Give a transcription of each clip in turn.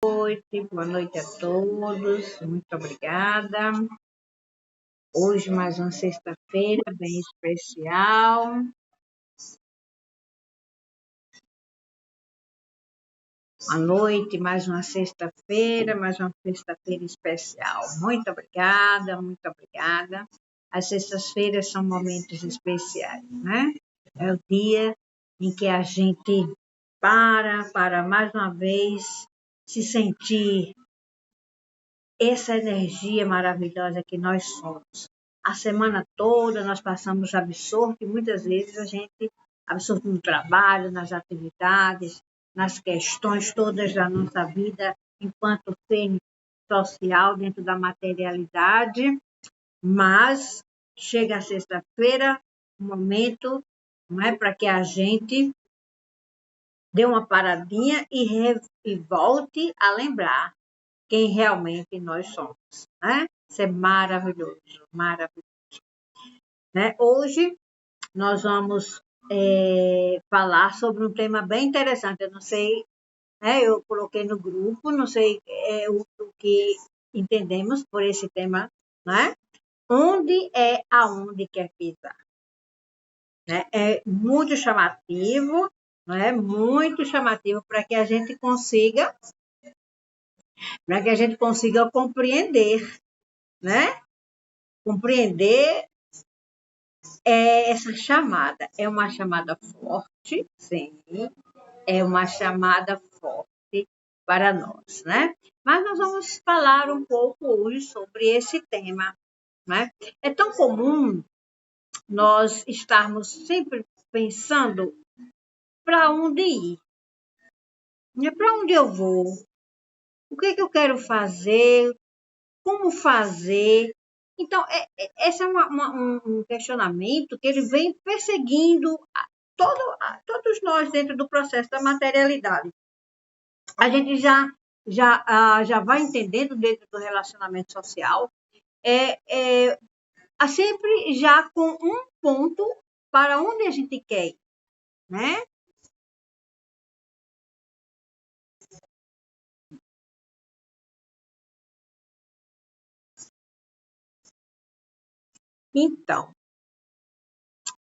Boa noite a todos, muito obrigada. Hoje mais uma sexta-feira bem especial. Boa noite, mais uma sexta-feira especial. Muito obrigada, muito obrigada. As sextas-feiras são momentos especiais, né? É o dia em que a gente para mais uma vez se sentir essa energia maravilhosa que nós somos. A semana toda nós passamos absorto e muitas vezes a gente absorto no trabalho, nas atividades, nas questões todas da nossa vida enquanto ser social dentro da materialidade, mas chega a sexta-feira, um momento, não é, para que a gente dê uma paradinha e volte a lembrar quem realmente nós somos, né? Isso é maravilhoso, maravilhoso. Né? Hoje nós vamos falar sobre um tema bem interessante. Eu não sei, né? Eu coloquei no grupo, não sei o que entendemos por esse tema, né? Onde é aonde quer pisar? Né? É muito chamativo, né? Muito chamativo para que a gente consiga compreender, né? Compreender essa chamada. É uma chamada forte, sim, é uma chamada forte para nós, né? Mas nós vamos falar um pouco hoje sobre esse tema, né? É tão comum nós estarmos sempre pensando para onde ir, né? Para onde eu vou, o que eu quero fazer, como fazer. Então, esse é um questionamento que ele vem perseguindo todos nós dentro do processo da materialidade. A gente já vai entendendo dentro do relacionamento social, sempre já com um ponto para onde a gente quer ir, né? Então,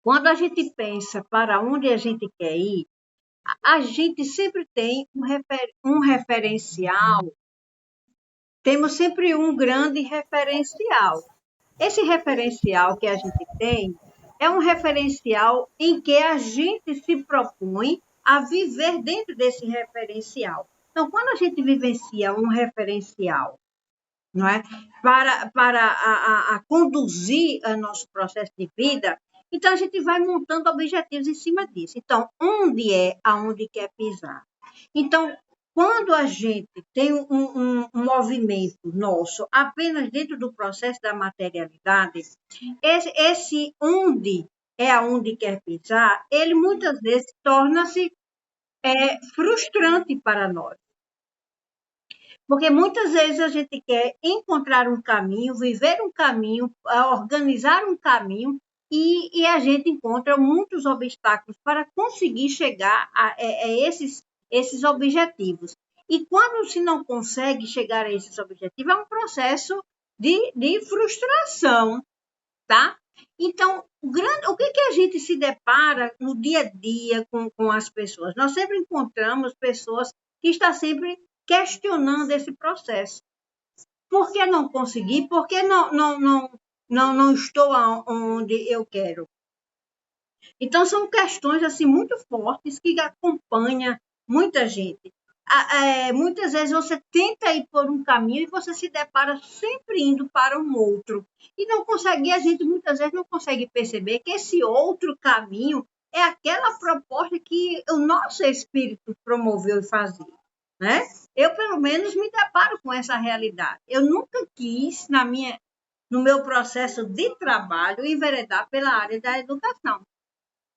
quando a gente pensa para onde a gente quer ir, a gente sempre tem um referencial, temos sempre um grande referencial. Esse referencial que a gente tem é um referencial em que a gente se propõe a viver dentro desse referencial. Então, quando a gente vivencia um referencial, não é, para conduzir o nosso processo de vida, então a gente vai montando objetivos em cima disso. Então, onde é aonde quer pisar? Então, quando a gente tem um movimento nosso apenas dentro do processo da materialidade, esse onde é aonde quer pisar, ele muitas vezes torna-se frustrante para nós. Porque muitas vezes a gente quer encontrar um caminho, viver um caminho, organizar um caminho, e a gente encontra muitos obstáculos para conseguir chegar a esses objetivos. E quando se não consegue chegar a esses objetivos, é um processo de frustração, tá? Então, o que a gente se depara no dia a dia com as pessoas? Nós sempre encontramos pessoas que estão sempre questionando esse processo. Por que não consegui? Por que não estou onde eu quero? Então, são questões assim, muito fortes que acompanham muita gente. Muitas vezes você tenta ir por um caminho e você se depara sempre indo para um outro. E não consegue, a gente muitas vezes não consegue perceber que esse outro caminho é aquela proposta que o nosso espírito promoveu e fazia, né? Eu, pelo menos, me deparo com essa realidade. Eu nunca quis, no meu processo de trabalho, enveredar pela área da educação.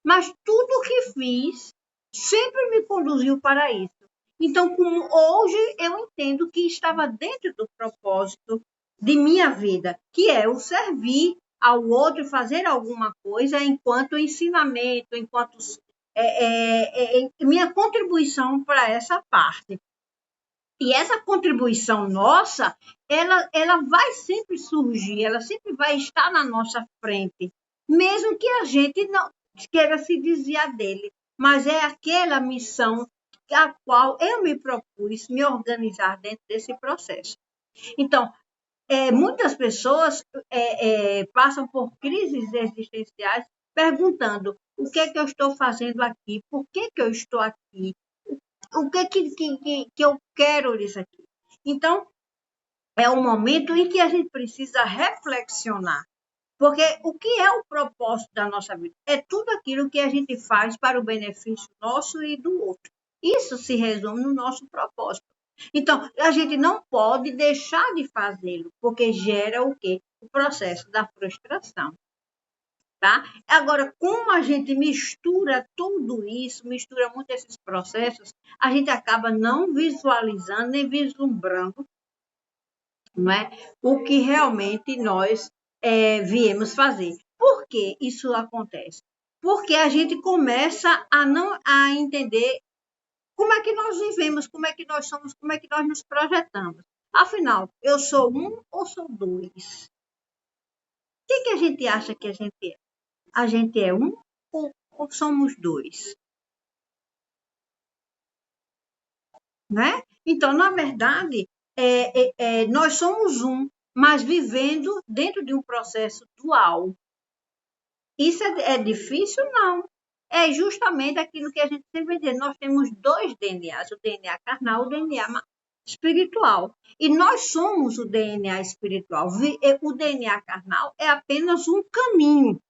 Mas tudo o que fiz sempre me conduziu para isso. Então, como hoje eu entendo que estava dentro do propósito de minha vida, que é o servir ao outro e fazer alguma coisa enquanto ensinamento, enquanto minha contribuição para essa parte. E essa contribuição nossa, ela vai sempre surgir, ela sempre vai estar na nossa frente, mesmo que a gente não queira se desviar dele. Mas é aquela missão a qual eu me propus me organizar dentro desse processo. Então, muitas pessoas passam por crises existenciais perguntando o que é que eu estou fazendo aqui, por que eu estou aqui, o que eu quero disso aqui. Então, é o momento em que a gente precisa reflexionar. Porque o que é o propósito da nossa vida? É tudo aquilo que a gente faz para o benefício nosso e do outro. Isso se resume no nosso propósito. Então, a gente não pode deixar de fazê-lo, porque gera o quê? O processo da frustração. Tá? Agora, como a gente mistura tudo isso, mistura muito esses processos, a gente acaba não visualizando nem vislumbrando, não é, o que realmente nós viemos fazer. Por que isso acontece? Porque a gente começa a entender como é que nós vivemos, como é que nós somos, como é que nós nos projetamos. Afinal, eu sou um ou sou dois? O que a gente acha que a gente é? A gente é um ou somos dois? Né? Então, na verdade, nós somos um, mas vivendo dentro de um processo dual. Isso é difícil? Não. É justamente aquilo que a gente sempre diz. Nós temos dois DNAs, o DNA carnal e o DNA espiritual. E nós somos o DNA espiritual. O DNA carnal é apenas um caminho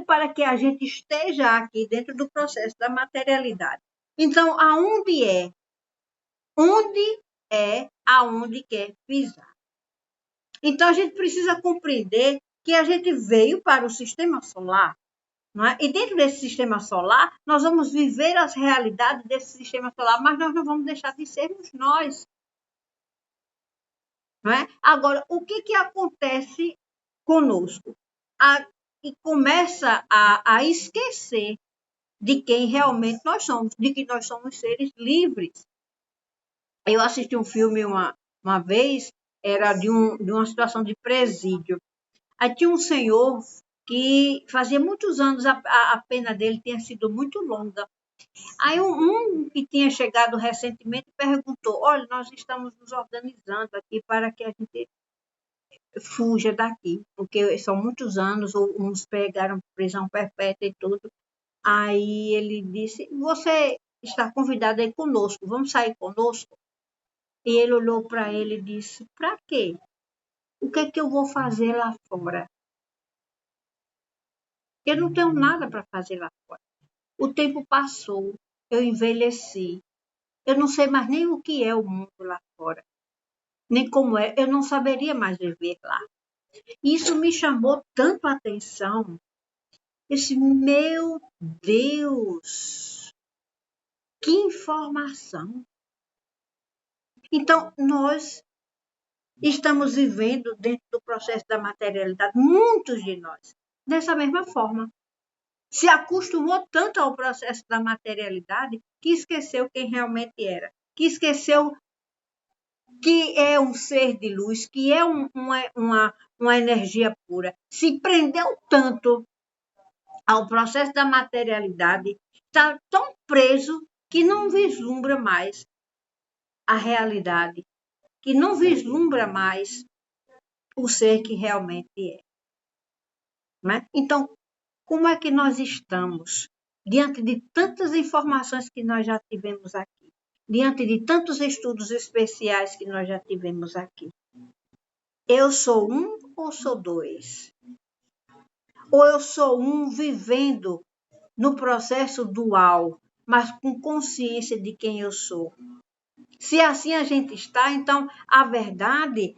para que a gente esteja aqui dentro do processo da materialidade. Então, onde aonde quer pisar. Então, a gente precisa compreender que a gente veio para o sistema solar, não é? E dentro desse sistema solar, nós vamos viver as realidades desse sistema solar, mas nós não vamos deixar de sermos nós. Não é? Agora, o que acontece conosco? E começa a esquecer de quem realmente nós somos, de que nós somos seres livres. Eu assisti um filme uma vez, era de uma situação de presídio. Aí tinha um senhor que fazia muitos anos, a pena dele tinha sido muito longa. Aí um que tinha chegado recentemente perguntou, olha, nós estamos nos organizando aqui para que a gente fuja daqui, porque são muitos anos, uns pegaram prisão perpétua e tudo. Aí ele disse, você está convidado aí conosco, vamos sair conosco? E ele olhou para ele e disse, para quê? O que é que eu vou fazer lá fora? Eu não tenho nada para fazer lá fora. O tempo passou, eu envelheci. Eu não sei mais nem o que é o mundo lá fora, nem como é. Eu não saberia mais viver lá. Isso me chamou tanto a atenção. Meu Deus, que informação. Então, nós estamos vivendo dentro do processo da materialidade, muitos de nós, dessa mesma forma. Se acostumou tanto ao processo da materialidade que esqueceu quem realmente era, que esqueceu que é um ser de luz, que é uma energia pura. Se prendeu tanto ao processo da materialidade, está tão preso que não vislumbra mais a realidade, que não vislumbra mais o ser que realmente é. Né? Então, como é que nós estamos diante de tantas informações que nós já tivemos aqui, diante de tantos estudos especiais que nós já tivemos aqui? Eu sou um ou sou dois? Ou eu sou um vivendo no processo dual, mas com consciência de quem eu sou? Se assim a gente está, então a verdade,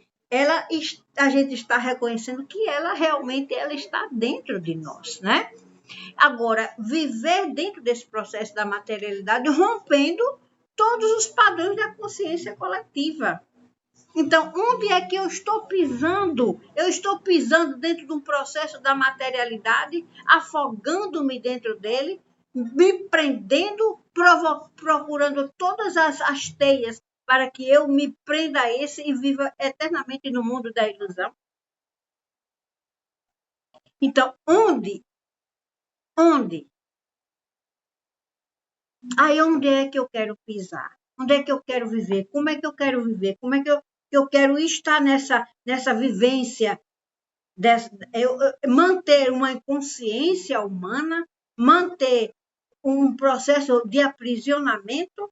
a gente está reconhecendo que ela realmente está dentro de nós, né? Agora, viver dentro desse processo da materialidade, rompendo todos os padrões da consciência coletiva. Então, onde é que eu estou pisando? Eu estou pisando dentro de um processo da materialidade, afogando-me dentro dele, me prendendo, procurando todas as teias para que eu me prenda a esse e viva eternamente no mundo da ilusão? Então, onde? Aí onde é que eu quero pisar? Onde é que eu quero viver? Como é que eu quero viver? Como é que eu quero estar nessa vivência? Manter uma consciência humana, manter um processo de aprisionamento.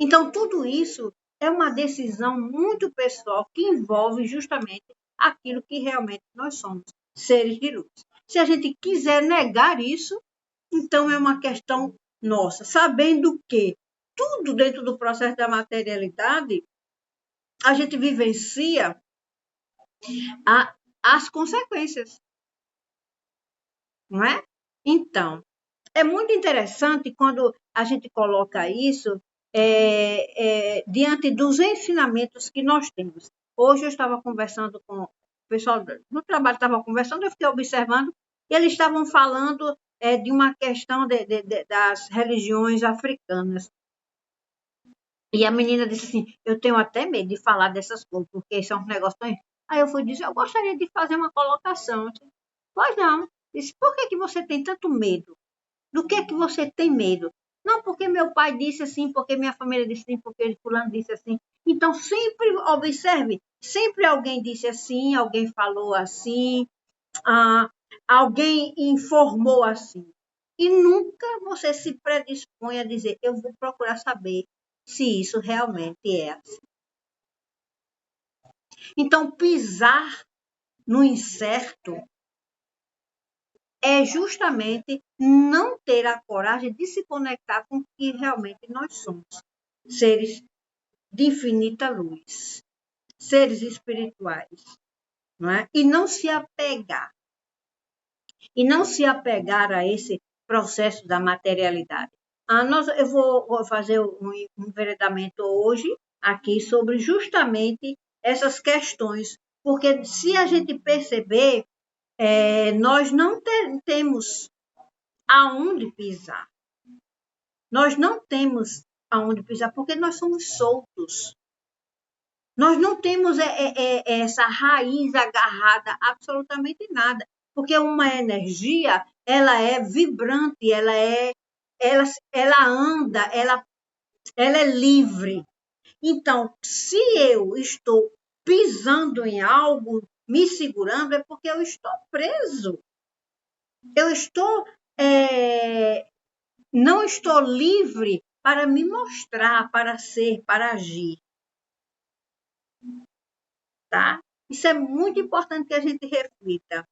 Então, tudo isso é uma decisão muito pessoal que envolve justamente aquilo que realmente nós somos, seres de luz. Se a gente quiser negar isso, então é uma questão nossa, sabendo que tudo dentro do processo da materialidade, a gente vivencia as consequências, não é? Então, é muito interessante quando a gente coloca isso diante dos ensinamentos que nós temos. Hoje eu estava conversando com o pessoal no trabalho, estava conversando, eu fiquei observando, e eles estavam falando de uma questão das religiões africanas. E a menina disse assim, eu tenho até medo de falar dessas coisas, porque são um negócio tão... Aí eu fui dizer, eu gostaria de fazer uma colocação. Eu disse, pois não. Disse, por que você tem tanto medo? Do que você tem medo? Não, porque meu pai disse assim, porque minha família disse assim, porque fulano disse assim. Então, sempre observe, sempre alguém disse assim, alguém falou assim, alguém informou assim. E nunca você se predispõe a dizer, eu vou procurar saber se isso realmente é assim. Então, pisar no incerto é justamente não ter a coragem de se conectar com o que realmente nós somos. Seres de infinita luz, seres espirituais, não é? E não se apegar. E não se apegar a esse processo da materialidade. Eu vou fazer um enveredamento hoje aqui sobre justamente essas questões, porque se a gente perceber, nós não temos aonde pisar. Nós não temos aonde pisar, porque nós somos soltos. Nós não temos essa raiz agarrada a absolutamente nada, porque uma energia, ela é vibrante, ela anda, ela é livre. Então, se eu estou pisando em algo, me segurando, é porque eu estou preso. Eu estou não estou livre para me mostrar, para ser, para agir. Tá? Isso é muito importante que a gente reflita.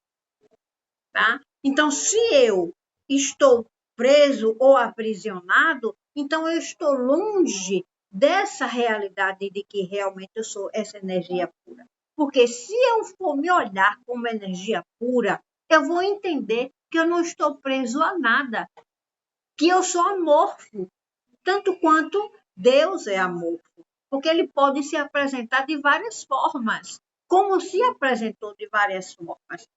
Tá? Então, se eu estou preso ou aprisionado, então eu estou longe dessa realidade de que realmente eu sou essa energia pura. Porque se eu for me olhar como energia pura, eu vou entender que eu não estou preso a nada, que eu sou amorfo, tanto quanto Deus é amorfo, porque ele pode se apresentar de várias formas, como se apresentou de várias formas.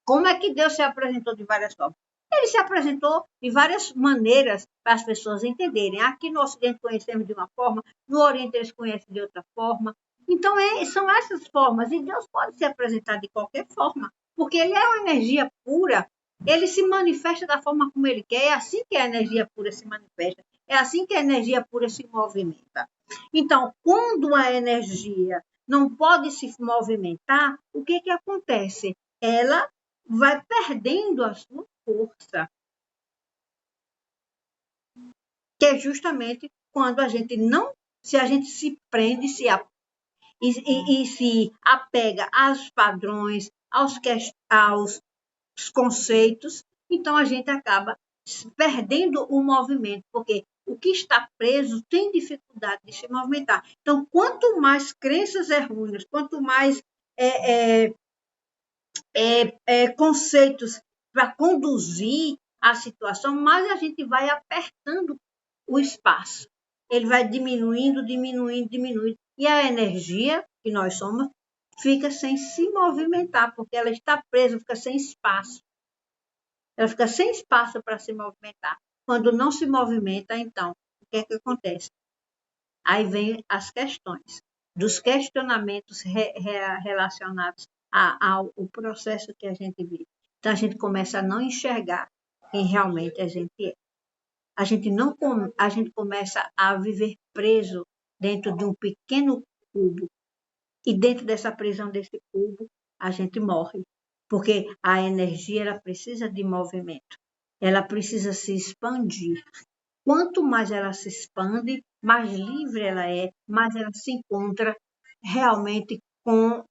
Como é que Deus se apresentou de várias formas? Ele se apresentou de várias maneiras para as pessoas entenderem. Aqui no Ocidente conhecemos de uma forma, no Oriente eles conhecem de outra forma. Então, são essas formas, e Deus pode se apresentar de qualquer forma, porque ele é uma energia pura, ele se manifesta da forma como ele quer, é assim que a energia pura se manifesta, é assim que a energia pura se movimenta. Então, quando a energia não pode se movimentar, o que acontece? Ela vai perdendo a sua força. Que é justamente quando a gente se prende e se apega aos padrões, aos conceitos, então a gente acaba perdendo o movimento, porque o que está preso tem dificuldade de se movimentar. Então, quanto mais crenças errôneas, quanto mais conceitos para conduzir a situação, mais a gente vai apertando o espaço. Ele vai diminuindo, diminuindo, diminuindo. E a energia que nós somos fica sem se movimentar, porque ela está presa, fica sem espaço. Ela fica sem espaço para se movimentar. Quando não se movimenta, então, o que acontece? Aí vem as questões, dos questionamentos relacionados ao processo que a gente vive. Então, a gente começa a não enxergar quem realmente a gente é. A gente começa a viver preso dentro de um pequeno cubo. E dentro dessa prisão desse cubo, a gente morre. Porque a energia ela precisa de movimento. Ela precisa se expandir. Quanto mais ela se expande, mais livre ela é, mais ela se encontra realmente com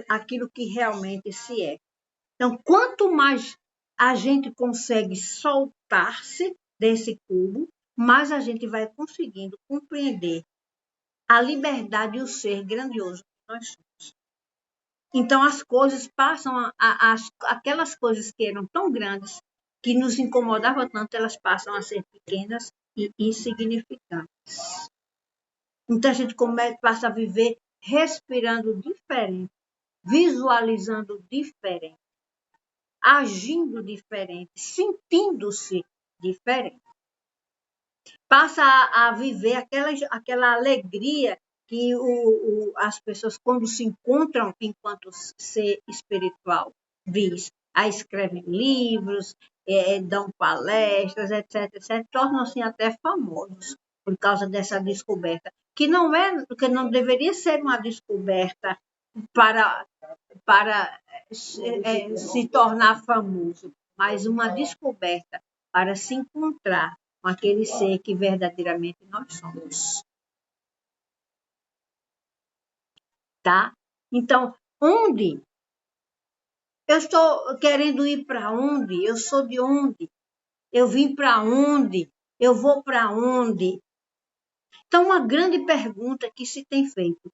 aquilo que realmente se é. Então, quanto mais a gente consegue soltar-se desse cubo, mais a gente vai conseguindo compreender a liberdade e o ser grandioso que nós somos. Então, as coisas passam, aquelas coisas que eram tão grandes, que nos incomodavam tanto, elas passam a ser pequenas e insignificantes. Então, a gente passa a viver respirando diferente, visualizando diferente, agindo diferente, sentindo-se diferente. Passa a viver aquela alegria que as pessoas, quando se encontram enquanto ser espiritual, diz. Aí escrevem livros, dão palestras, etc., tornam-se até famosos por causa dessa descoberta, que não deveria ser uma descoberta para se tornar famoso, mas uma descoberta para se encontrar com aquele ser que verdadeiramente nós somos. Tá? Então, onde? Eu estou querendo ir para onde? Eu sou de onde? Eu vim para onde? Eu vou para onde? Então, uma grande pergunta que se tem feito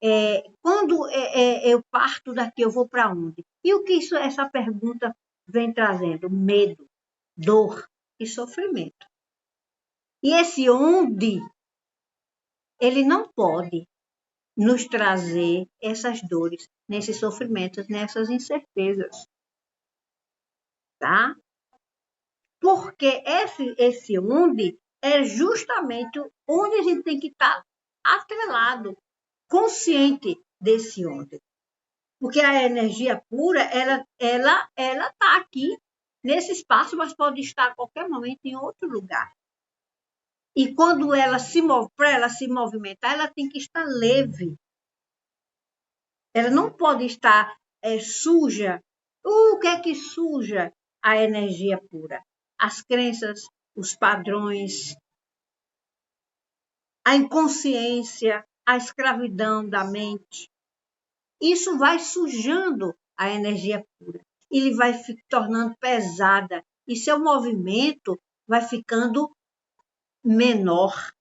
é: quando eu parto daqui, eu vou para onde? E o que essa pergunta vem trazendo? Medo, dor e sofrimento. E esse onde, ele não pode nos trazer essas dores, nesses sofrimentos, nessas incertezas. Tá? Porque esse onde é justamente onde a gente tem que estar atrelado, consciente desse onde. Porque a energia pura, ela está aqui, nesse espaço, mas pode estar a qualquer momento em outro lugar. E quando ela se move, para ela se movimentar, ela tem que estar leve. Ela não pode estar suja. O que é que suja a energia pura? As crenças, os padrões, a inconsciência, a escravidão da mente. Isso vai sujando a energia pura. Ele vai se tornando pesada e seu movimento vai ficando menor,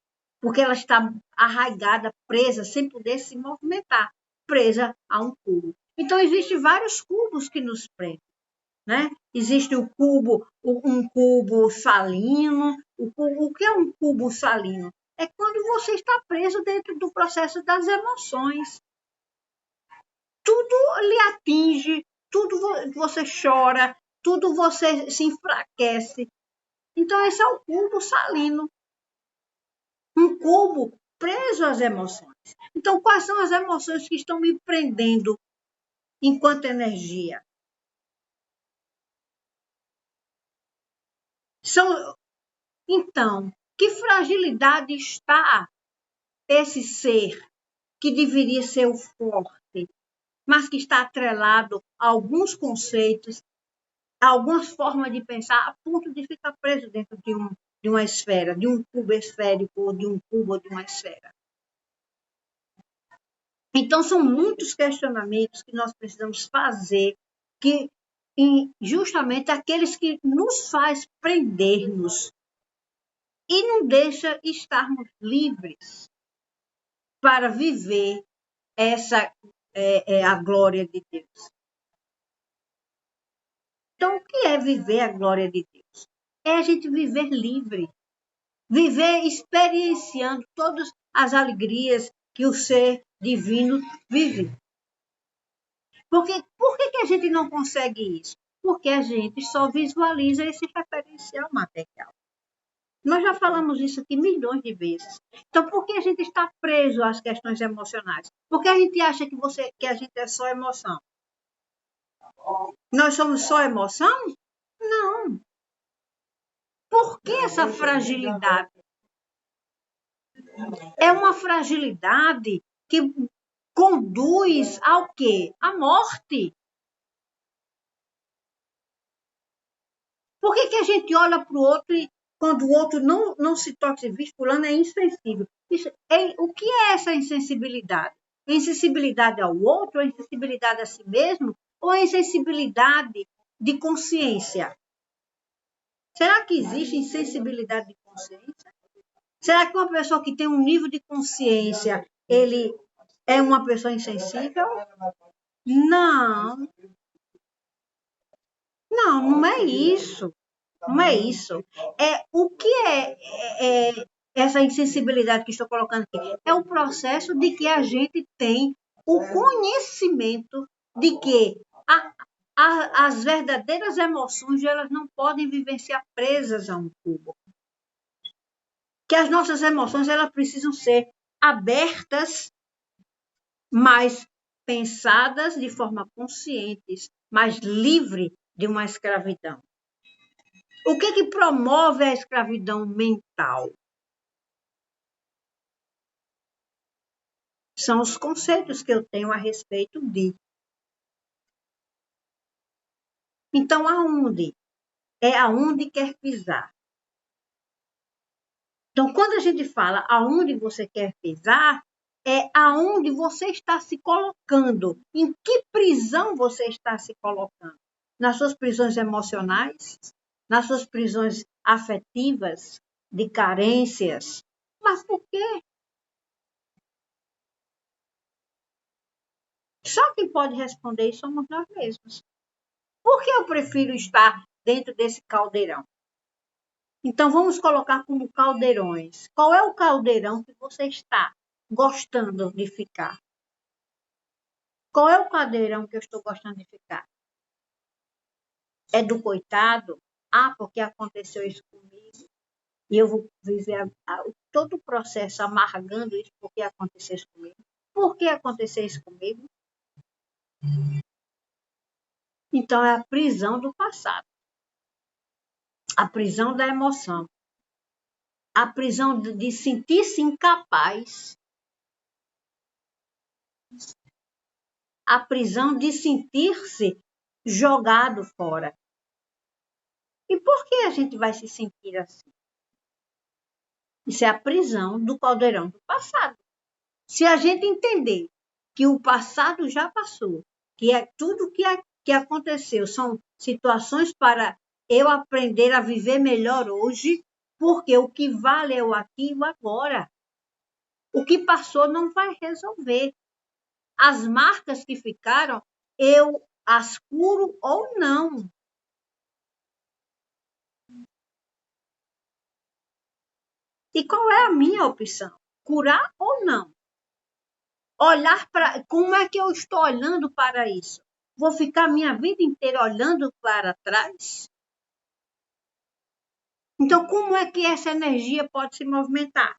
porque ela está arraigada, presa, sem poder se movimentar, presa a um cubo. Então, existem vários cubos que nos prendem. Né? Existe um cubo salino. O que é um cubo salino? É quando você está preso dentro do processo das emoções. Tudo lhe atinge, tudo você chora, tudo você se enfraquece. Então, esse é o cubo salino. Um cubo preso às emoções. Então, quais são as emoções que estão me prendendo enquanto energia? Então, que fragilidade está esse ser que deveria ser o forte, mas que está atrelado a alguns conceitos, a algumas formas de pensar, a ponto de ficar preso dentro de uma esfera, de um cubo esférico, ou de um cubo ou de uma esfera. Então, são muitos questionamentos que nós precisamos fazer, que justamente aqueles que nos faz prender-nos e não deixa estarmos livres para viver essa a glória de Deus. Então, o que é viver a glória de Deus? É a gente viver livre, viver experienciando todas as alegrias que o ser divino vive. Por que a gente não consegue isso? Porque a gente só visualiza esse referencial material. Nós já falamos isso aqui milhões de vezes. Então, por que a gente está preso às questões emocionais? Porque a gente acha que a gente é só emoção. Nós somos só emoção? Não. Por que essa fragilidade? É uma fragilidade que conduz ao quê? À morte. Por que a gente olha para o outro e quando o outro não se toca e diz, fulano é insensível? O que é essa insensibilidade? É insensibilidade ao outro, é insensibilidade a si mesmo, ou é insensibilidade de consciência? Será que existe insensibilidade de consciência? Será que uma pessoa que tem um nível de consciência, ele é uma pessoa insensível? Não, não é isso. Não é isso. O que essa insensibilidade que estou colocando aqui? É o processo de que a gente tem o conhecimento de que as verdadeiras emoções elas não podem vivenciar presas a um cubo. Que as nossas emoções elas precisam ser abertas, mas pensadas de forma consciente, mas livre de uma escravidão. O que promove a escravidão mental? São os conceitos que eu tenho a respeito de. Então, aonde? É aonde quer pisar. Então, quando a gente fala aonde você quer pisar, é aonde você está se colocando. Em que prisão você está se colocando? Nas suas prisões emocionais? Nas suas prisões afetivas? De carências? Mas por quê? Só quem pode responder isso somos nós mesmos. Por que eu prefiro estar dentro desse caldeirão? Então, vamos colocar como caldeirões. Qual é o caldeirão que você está gostando de ficar? Qual é o caldeirão que eu estou gostando de ficar? É do coitado? Ah, porque aconteceu isso comigo. E eu vou viver todo o processo amargando isso porque aconteceu isso comigo. Por que aconteceu isso comigo? Então, é a prisão do passado. A prisão da emoção. A prisão de sentir-se incapaz. A prisão de sentir-se jogado fora. E por que a gente vai se sentir assim? Isso é a prisão do caldeirão do passado. Se a gente entender que o passado já passou, que é tudo que aconteceu, são situações para eu aprender a viver melhor hoje, porque o que vale é o aqui e o agora. O que passou não vai resolver. As marcas que ficaram, eu as curo ou não. E qual é a minha opção? Curar ou não? Olhar para como é que eu estou olhando para isso? Vou ficar minha vida inteira olhando para trás? Então, como é que essa energia pode se movimentar?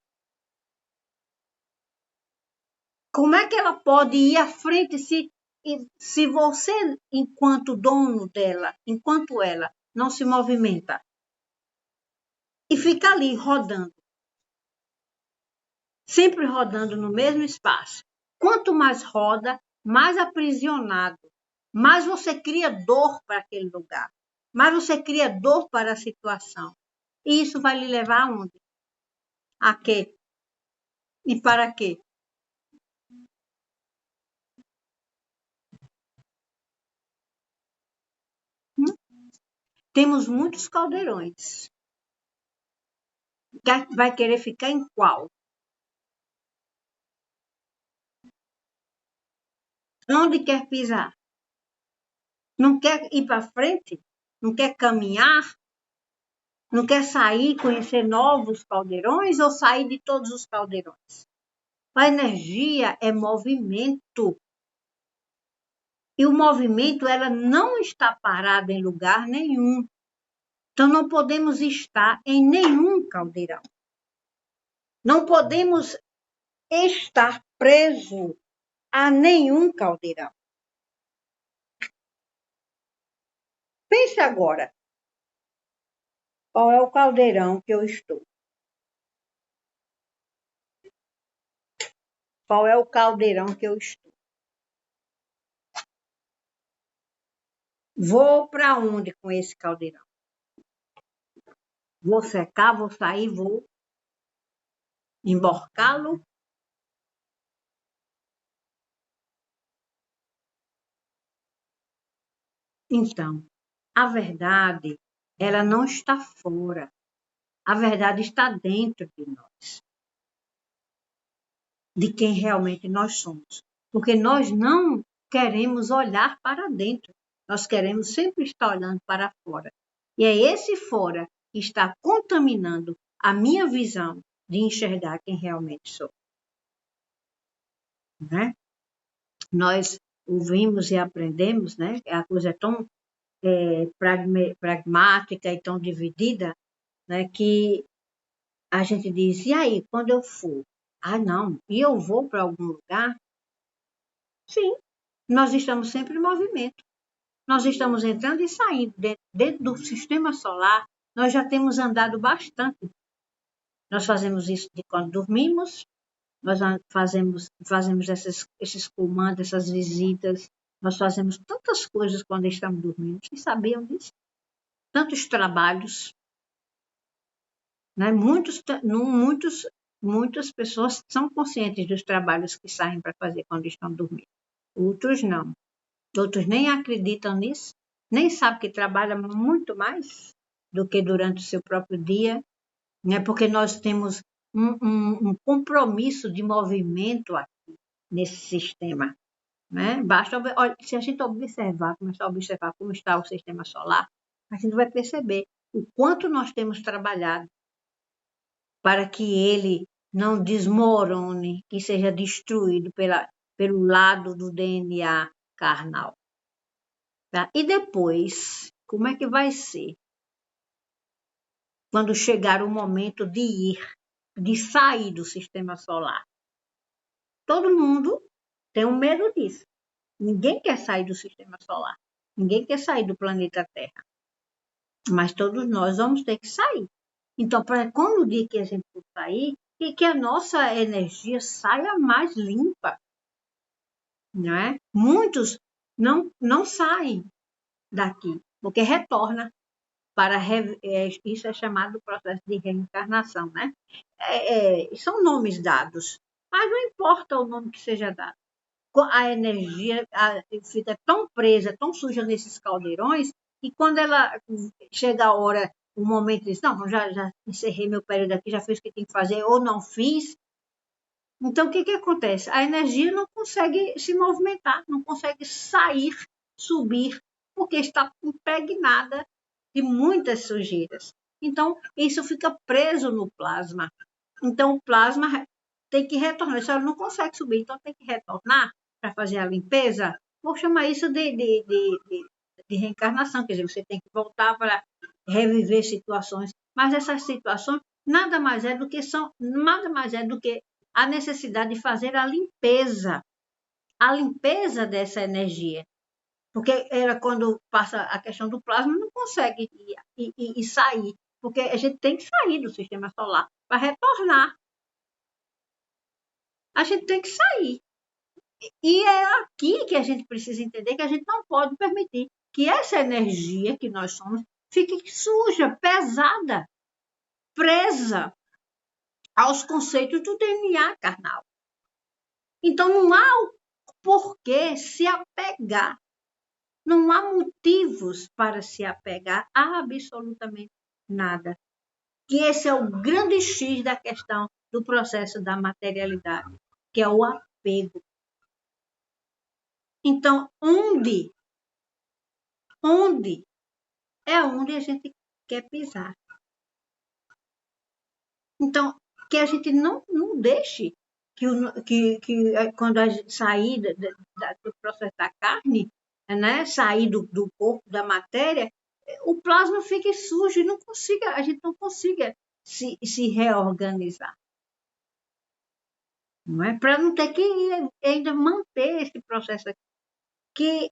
Como é que ela pode ir à frente se você, enquanto dono dela, enquanto ela não se movimenta e fica ali rodando, sempre rodando no mesmo espaço? Quanto mais roda, mais aprisionado, mais você cria dor para aquele lugar, mais você cria dor para a situação. E isso vai lhe levar aonde? A quê? E para quê? Temos muitos caldeirões. Vai querer ficar em qual? Onde quer pisar? Não quer ir para frente? Não quer caminhar? Não quer sair, conhecer novos caldeirões ou sair de todos os caldeirões? A energia é movimento. E o movimento, ela não está parada em lugar nenhum. Então, não podemos estar em nenhum caldeirão. Não podemos estar preso a nenhum caldeirão. Pense agora, qual é o caldeirão que eu estou? Qual é o caldeirão que eu estou? Vou para onde com esse caldeirão? Vou secar, vou sair, vou emborcá-lo? Então, a verdade, ela não está fora. A verdade está dentro de nós, de quem realmente nós somos. Porque nós não queremos olhar para dentro, nós queremos sempre estar olhando para fora. E é esse fora que está contaminando a minha visão de enxergar quem realmente sou. Né? Nós ouvimos e aprendemos, né? A coisa é tão pragmática e tão dividida, né? Que a gente diz, e aí, quando eu for? Ah, não, e eu vou para algum lugar? Sim, nós estamos sempre em movimento. Nós estamos entrando e saindo dentro do sistema solar. Nós já temos andado bastante. Nós fazemos isso de quando dormimos, nós fazemos esses comandos, essas visitas, nós fazemos tantas coisas quando estamos dormindo. Vocês sabiam disso? Tantos trabalhos, né? Muitas pessoas são conscientes dos trabalhos que saem para fazer quando estão dormindo. Outros não. Outros nem acreditam nisso, nem sabem que trabalha muito mais do que durante o seu próprio dia, né? Porque nós temos um compromisso de movimento aqui nesse sistema. Né? Basta, olha, se a gente observar, começar a observar como está o sistema solar, a gente vai perceber o quanto nós temos trabalhado para que ele não desmorone, que seja destruído pelo lado do DNA carnal. Tá? E depois, como é que vai ser? Quando chegar o momento de sair do sistema solar. Todo mundo tem um medo disso. Ninguém quer sair do sistema solar. Ninguém quer sair do planeta Terra. Mas todos nós vamos ter que sair. Então, para quando o dia que a gente for sair, que a nossa energia saia mais limpa. Não é? Muitos não saem daqui, porque retorna para isso é chamado processo de reencarnação, né? São nomes dados, mas não importa o nome que seja dado. A energia fica tão presa, tão suja nesses caldeirões, e quando ela chega a hora, o momento diz, não, já encerrei meu período aqui, já fiz o que tem que fazer, ou não fiz. Então, o que acontece? A energia não consegue se movimentar, não consegue sair, subir, porque está impregnada de muitas sujeiras. Então, isso fica preso no plasma. Então, o plasma tem que retornar. A senhora não consegue subir, então tem que retornar para fazer a limpeza. Vou chamar isso de reencarnação, quer dizer, você tem que voltar para reviver situações. Mas essas situações nada mais é do que a necessidade de fazer a limpeza dessa energia. Porque ela, quando passa a questão do plasma, não consegue ir sair, porque a gente tem que sair do sistema solar para retornar. A gente tem que sair. E é aqui que a gente precisa entender que a gente não pode permitir que essa energia que nós somos fique suja, pesada, presa aos conceitos do DNA carnal. Então, não há por que se apegar. Não há motivos para se apegar a absolutamente nada. Que esse é o grande X da questão do processo da materialidade, que é o apego. Então, onde é onde a gente quer pisar. Então, que a gente não deixe que quando a gente sair do processo da carne, né, sair do corpo, da matéria, o plasma fique sujo e a gente não consiga se reorganizar. Não é? Para não ter que ainda manter esse processo aqui, que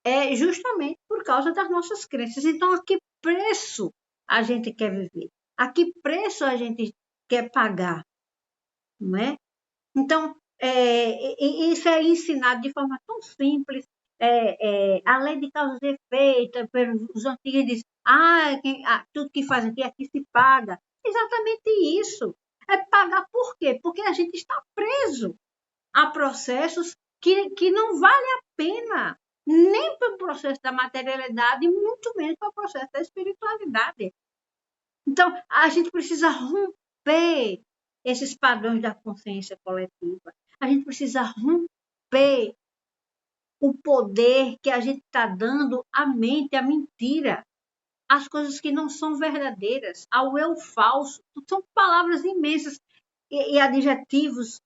é justamente por causa das nossas crenças. Então, a que preço a gente quer viver? A que preço a gente quer pagar? Não é? Então, isso é ensinado de forma tão simples. A lei de causa e efeito, os antigos dizem, tudo que faz aqui se paga. Exatamente isso. É pagar por quê? Porque a gente está preso a processos que não vale a pena, nem para o processo da materialidade, muito menos para o processo da espiritualidade. Então, a gente precisa romper esses padrões da consciência coletiva. A gente precisa romper o poder que a gente está dando à mente, à mentira, às coisas que não são verdadeiras, ao eu falso. São palavras imensas e adjetivos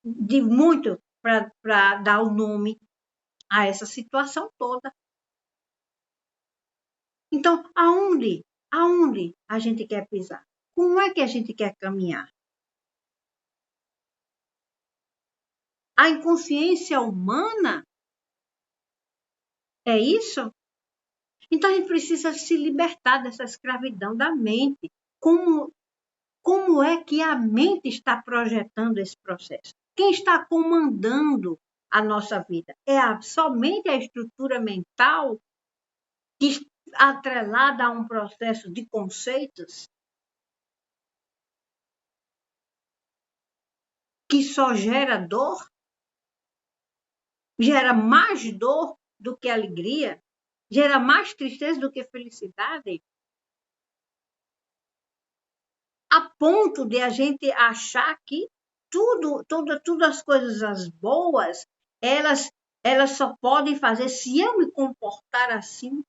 de muito para dar o nome a essa situação toda. Então, aonde a gente quer pisar? Como é que a gente quer caminhar? A inconsciência humana é isso? Então, a gente precisa se libertar dessa escravidão da mente. Como é que a mente está projetando esse processo? Quem está comandando a nossa vida? Somente a estrutura mental que atrelada a um processo de conceitos que só gera dor, gera mais dor do que alegria, gera mais tristeza do que felicidade, a ponto de a gente achar que tudo as coisas as boas, elas só podem fazer se eu me comportar assim.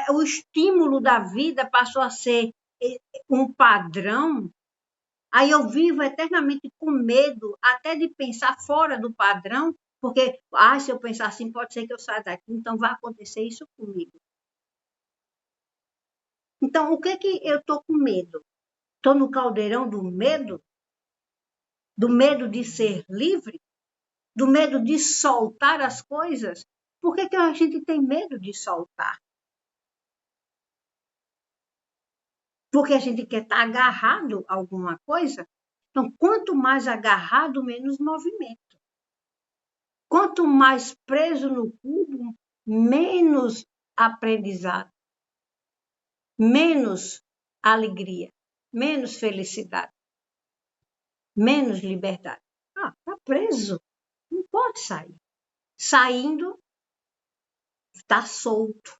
O estímulo da vida passou a ser um padrão. Aí eu vivo eternamente com medo até de pensar fora do padrão, porque se eu pensar assim, pode ser que eu saia daqui, então vai acontecer isso comigo. Então, o que eu estou com medo? Estou no caldeirão do medo de ser livre, do medo de soltar as coisas. Por que a gente tem medo de soltar? Porque a gente quer estar agarrado a alguma coisa. Então, quanto mais agarrado, menos movimento. Quanto mais preso no cubo, menos aprendizado, menos alegria, menos felicidade, menos liberdade. Está preso, não pode sair. Saindo, está solto.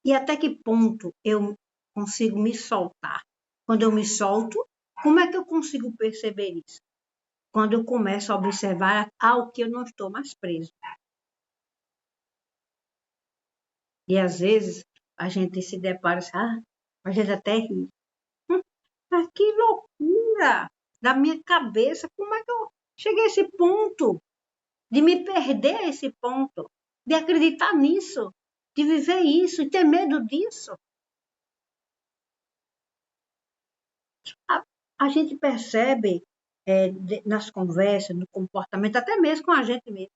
E até que ponto eu consigo me soltar? Quando eu me solto, como é que eu consigo perceber isso? Quando eu começo a observar ao que eu não estou mais preso. E às vezes a gente se depara assim, a gente até ri. Mas que loucura da minha cabeça! Como é que eu cheguei a esse ponto? De me perder a esse ponto? De acreditar nisso? De viver isso e ter medo disso? A gente percebe nas conversas, no comportamento, até mesmo com a gente mesmo,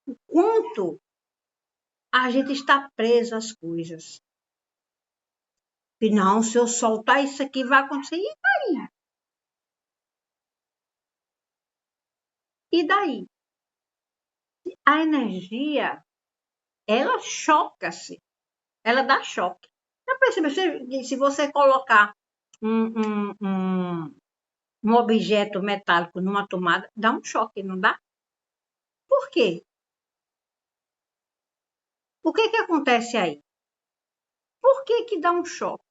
o quanto a gente está preso às coisas. E não, se eu soltar isso aqui vai acontecer. E daí? E daí? A energia, ela choca-se. Ela dá choque. Já percebeu? Se você colocar um objeto metálico numa tomada, dá um choque, não dá? Por quê? O que acontece aí? Por que dá um choque?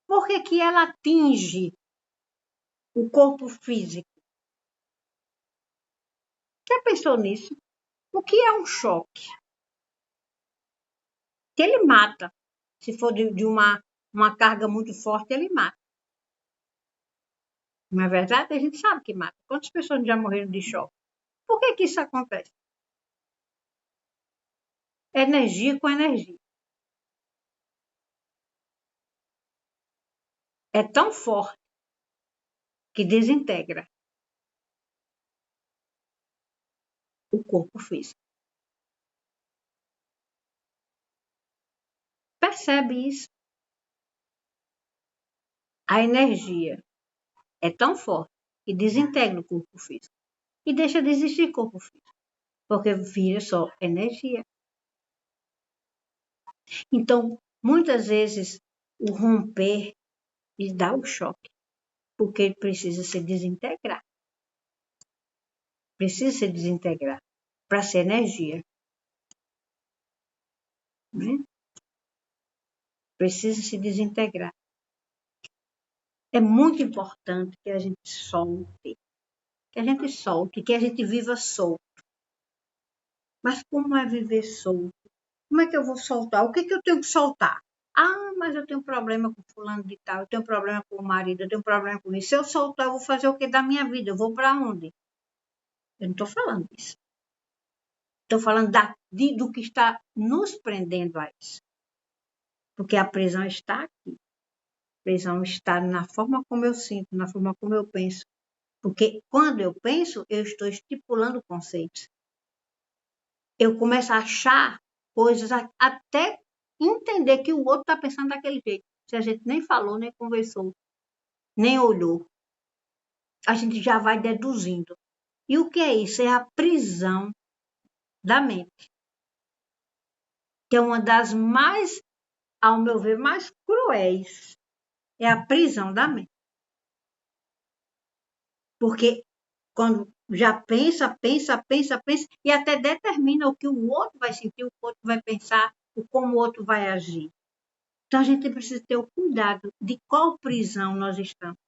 Por que ela atinge o corpo físico? Já pensou nisso? O que é um choque? Que ele mata. Se for de uma carga muito forte, ele mata. Não é verdade? A gente sabe que mata. Quantas pessoas já morreram de choque? Por que isso acontece? Energia com energia. é tão forte que desintegra o corpo físico. Percebe isso? A energia é tão forte que desintegra o corpo físico e deixa de existir corpo físico, porque vira só energia. Então, muitas vezes, o romper lhe dá o choque, porque ele precisa se desintegrar. Precisa se desintegrar para ser energia. Né? Precisa se desintegrar. É muito importante que a gente solte, que a gente viva solto. Mas como é viver solto? Como é que eu vou soltar? O que eu tenho que soltar? Ah, mas eu tenho problema com fulano de tal, eu tenho problema com o marido, eu tenho problema com isso. Se eu soltar, eu vou fazer o que da minha vida? Eu vou para onde? Eu não estou falando disso. Estou falando do que está nos prendendo a isso. Porque a prisão está aqui. A prisão está na forma como eu sinto, na forma como eu penso. Porque quando eu penso, eu estou estipulando conceitos. Eu começo a achar coisas até entender que o outro está pensando daquele jeito. Se a gente nem falou, nem conversou, nem olhou, a gente já vai deduzindo. E o que é isso? É a prisão da mente. Que é uma das mais, ao meu ver, mais cruéis. É a prisão da mente. Porque quando já pensa, e até determina o que o outro vai sentir, o que o outro vai pensar, como o outro vai agir. Então, a gente precisa ter o cuidado de qual prisão nós estamos.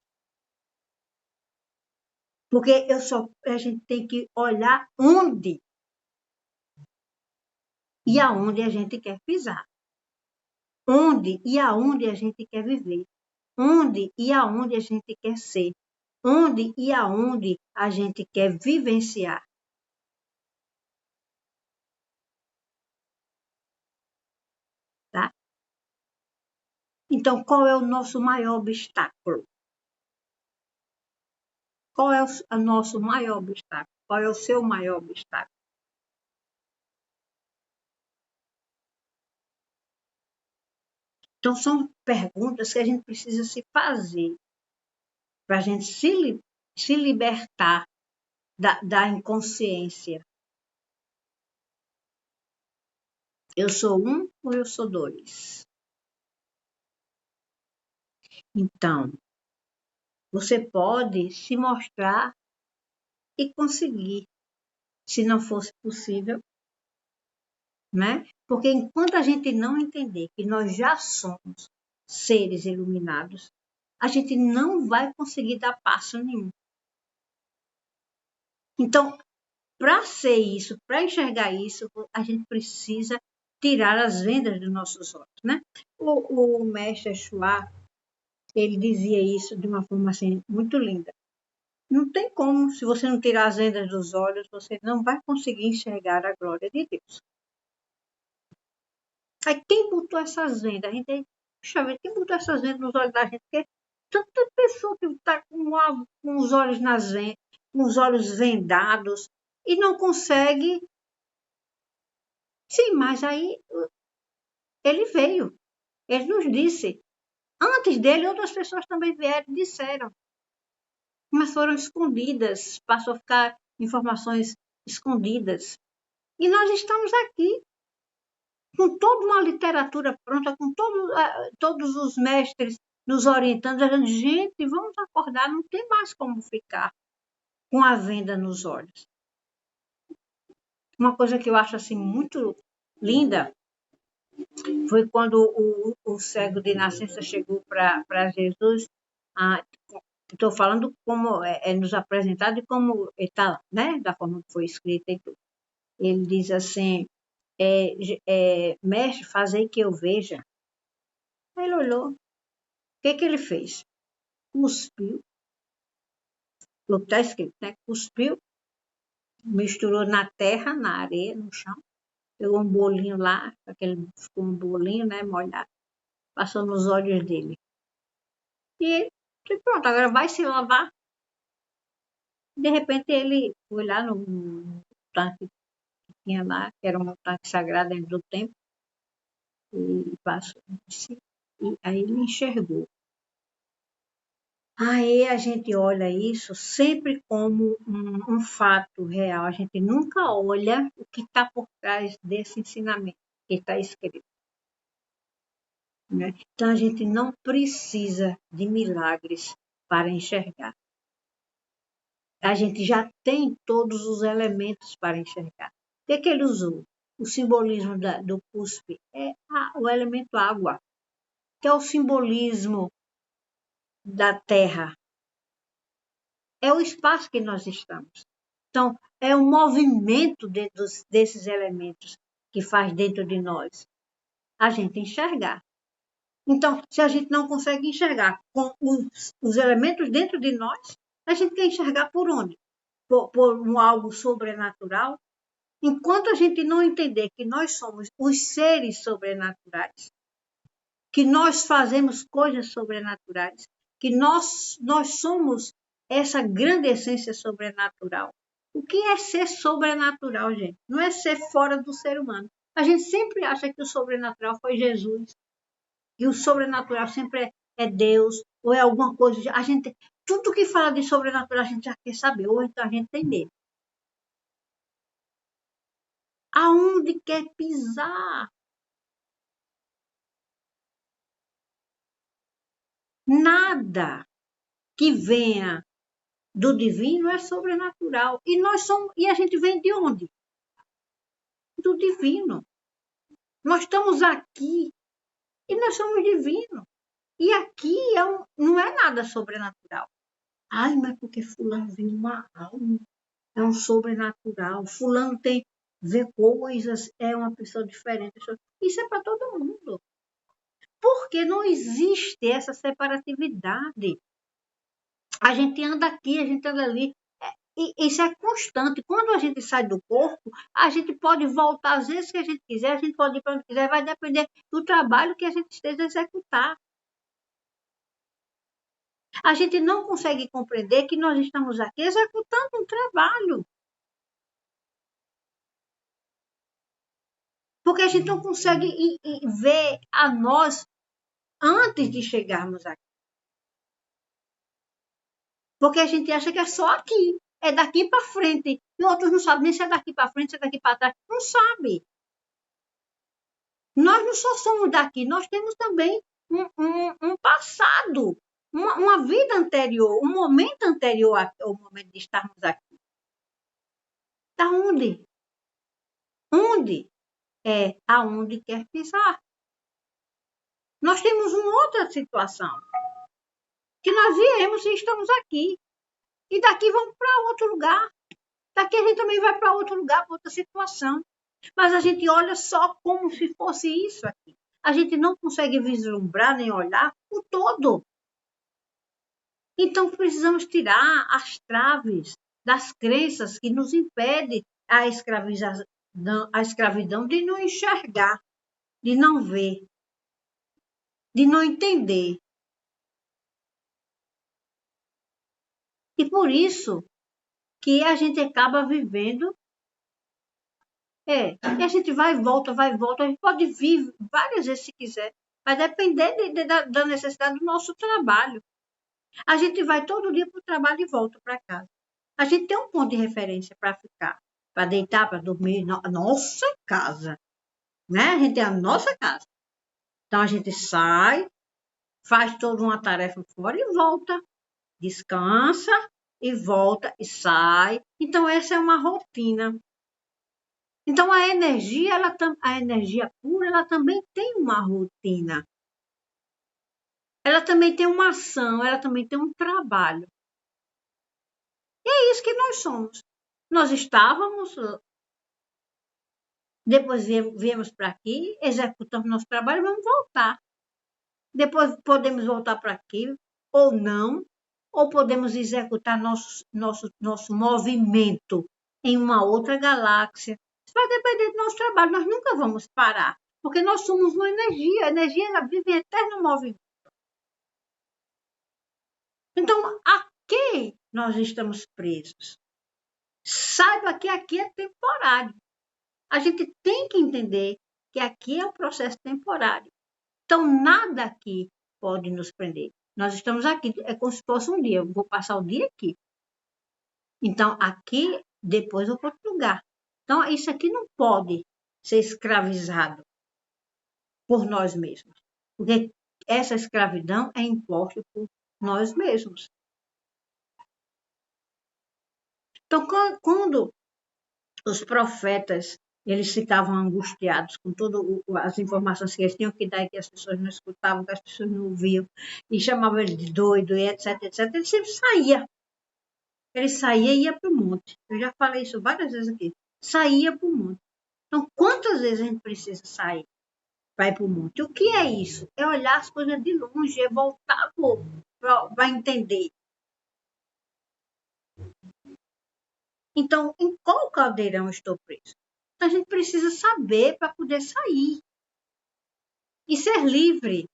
Porque a gente tem que olhar onde e aonde a gente quer pisar. Onde e aonde a gente quer viver. Onde e aonde a gente quer ser. Onde e aonde a gente quer vivenciar. Tá? Então, qual é o nosso maior obstáculo? Qual é o nosso maior obstáculo? Qual é o seu maior obstáculo? Então, são perguntas que a gente precisa se fazer para a gente se libertar da inconsciência. Eu sou um ou eu sou dois? Então, você pode se mostrar e conseguir, se não fosse possível, né? Porque enquanto a gente não entender que nós já somos seres iluminados, a gente não vai conseguir dar passo nenhum. Então, para ser isso, para enxergar isso, a gente precisa tirar as vendas dos nossos olhos, né? O mestre Chua, ele dizia isso de uma forma assim muito linda. Não tem como, se você não tirar as vendas dos olhos, você não vai conseguir enxergar a glória de Deus. Aí quem botou essas vendas? A gente, puxa vida, quem botou essas vendas nos olhos da gente? Porque tanta pessoa que está com os olhos com os olhos vendados e não consegue. Sim, mas aí ele veio. Ele nos disse. Antes dele, outras pessoas também vieram e disseram. Mas foram escondidas, passou a ficar informações escondidas. E nós estamos aqui, com toda uma literatura pronta, com todos os mestres nos orientando, dizendo, gente, vamos acordar, não tem mais como ficar com a venda nos olhos. Uma coisa que eu acho assim muito linda foi quando o cego de nascença chegou para Jesus. Estou falando como é nos apresentado e como está, né, da forma que foi escrita e tudo. Ele diz assim, mestre, fazei que eu veja. Aí ele olhou. O que ele fez? Cuspiu. O que está escrito, né? Cuspiu, misturou na terra, na areia, no chão. Pegou um bolinho lá, ficou um bolinho, né, molhado. Passou nos olhos dele. E ele disse, pronto, agora vai se lavar. De repente ele foi lá no tanque que tinha lá, que era um tanque sagrado dentro do templo, e passou. E aí ele enxergou. Aí a gente olha isso sempre como um fato real. A gente nunca olha o que está por trás desse ensinamento que está escrito. Né? Então a gente não precisa de milagres para enxergar. A gente já tem todos os elementos para enxergar. O que ele usou? O simbolismo do cuspe é o elemento água, que é o simbolismo da terra. É o espaço que nós estamos. Então, é o movimento desses elementos que faz dentro de nós a gente enxergar. Então, se a gente não consegue enxergar com os elementos dentro de nós, a gente quer enxergar por onde? Por algo sobrenatural? Enquanto a gente não entender que nós somos os seres sobrenaturais, que nós fazemos coisas sobrenaturais, que nós somos essa grande essência sobrenatural. O que é ser sobrenatural, gente? Não é ser fora do ser humano. A gente sempre acha que o sobrenatural foi Jesus, e o sobrenatural sempre é Deus, ou é alguma coisa. A gente, tudo que fala de sobrenatural a gente já quer saber, ou então a gente tem medo. Aonde quer pisar? Nada que venha do divino é sobrenatural. E a gente vem de onde? Do divino. Nós estamos aqui e nós somos divinos. E aqui não é nada sobrenatural. Ai, mas porque fulano viu uma alma, é um sobrenatural. Fulano vê coisas, é uma pessoa diferente. Isso é para todo mundo. Porque não existe essa separatividade. A gente anda aqui, a gente anda ali. E isso é constante. Quando a gente sai do corpo, a gente pode voltar às vezes que a gente quiser, a gente pode ir para onde quiser, vai depender do trabalho que a gente esteja a executar. A gente não consegue compreender que nós estamos aqui executando um trabalho. Porque a gente não consegue ver a nós antes de chegarmos aqui. Porque a gente acha que é só aqui, é daqui para frente. E outros não sabem nem se é daqui para frente, se é daqui para trás. Não sabe. Nós não só somos daqui, nós temos também um passado, uma vida anterior, um momento anterior ao momento de estarmos aqui. Está onde? Onde? É aonde quer pisar. Nós temos uma outra situação, que nós viemos e estamos aqui. E daqui vamos para outro lugar. Daqui a gente também vai para outro lugar, para outra situação. Mas a gente olha só como se fosse isso aqui. A gente não consegue vislumbrar nem olhar o todo. Então, precisamos tirar as traves das crenças que nos impedem a escravidão de não enxergar, de não ver, de não entender. E por isso que a gente acaba vivendo. E a gente vai e volta, a gente pode vir várias vezes se quiser, vai depender da necessidade do nosso trabalho. A gente vai todo dia para o trabalho e volta para casa. A gente tem um ponto de referência para ficar, para deitar, para dormir, a nossa casa. Né? A gente tem a nossa casa. Então a gente sai, faz toda uma tarefa fora e volta. Descansa e volta e sai. Então essa é uma rotina. Então a energia pura, ela também tem uma rotina. Ela também tem uma ação, ela também tem um trabalho. E é isso que nós somos. Nós estávamos, depois viemos para aqui, executamos nosso trabalho e vamos voltar. Depois podemos voltar para aqui ou não, ou podemos executar nosso movimento em uma outra galáxia. Isso vai depender do nosso trabalho, nós nunca vamos parar, porque nós somos uma energia, a energia vive em eterno movimento. Então, a que nós estamos presos? Saiba que aqui é temporário. A gente tem que entender que aqui é um processo temporário. Então, nada aqui pode nos prender. Nós estamos aqui, é como se fosse um dia, eu vou passar o dia aqui. Então, aqui, depois eu vou para outro lugar. Então, isso aqui não pode ser escravizado por nós mesmos, porque essa escravidão é imposta por nós mesmos. Então, quando os profetas eles ficavam angustiados com todas as informações que eles tinham que dar e que as pessoas não escutavam, que as pessoas não ouviam, e chamavam ele de doido, e etc, etc, ele sempre saía. Ele saía e ia para o monte. Eu já falei isso várias vezes aqui. Saía para o monte. Então, quantas vezes a gente precisa sair para ir para o monte? O que é isso? É olhar as coisas de longe, é voltar para entender. Então, em qual caldeirão eu estou preso? Então, a gente precisa saber para poder sair. E ser livre.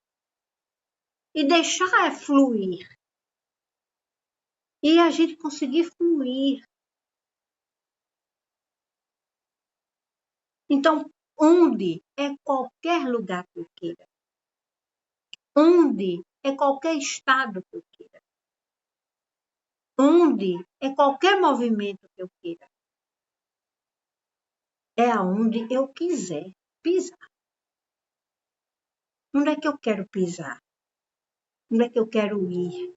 E deixar fluir. E a gente conseguir fluir. Então, onde é qualquer lugar que eu queira. Onde é qualquer estado que eu queira. Onde é qualquer movimento que eu queira. É aonde eu quiser pisar. Onde é que eu quero pisar? Onde é que eu quero ir?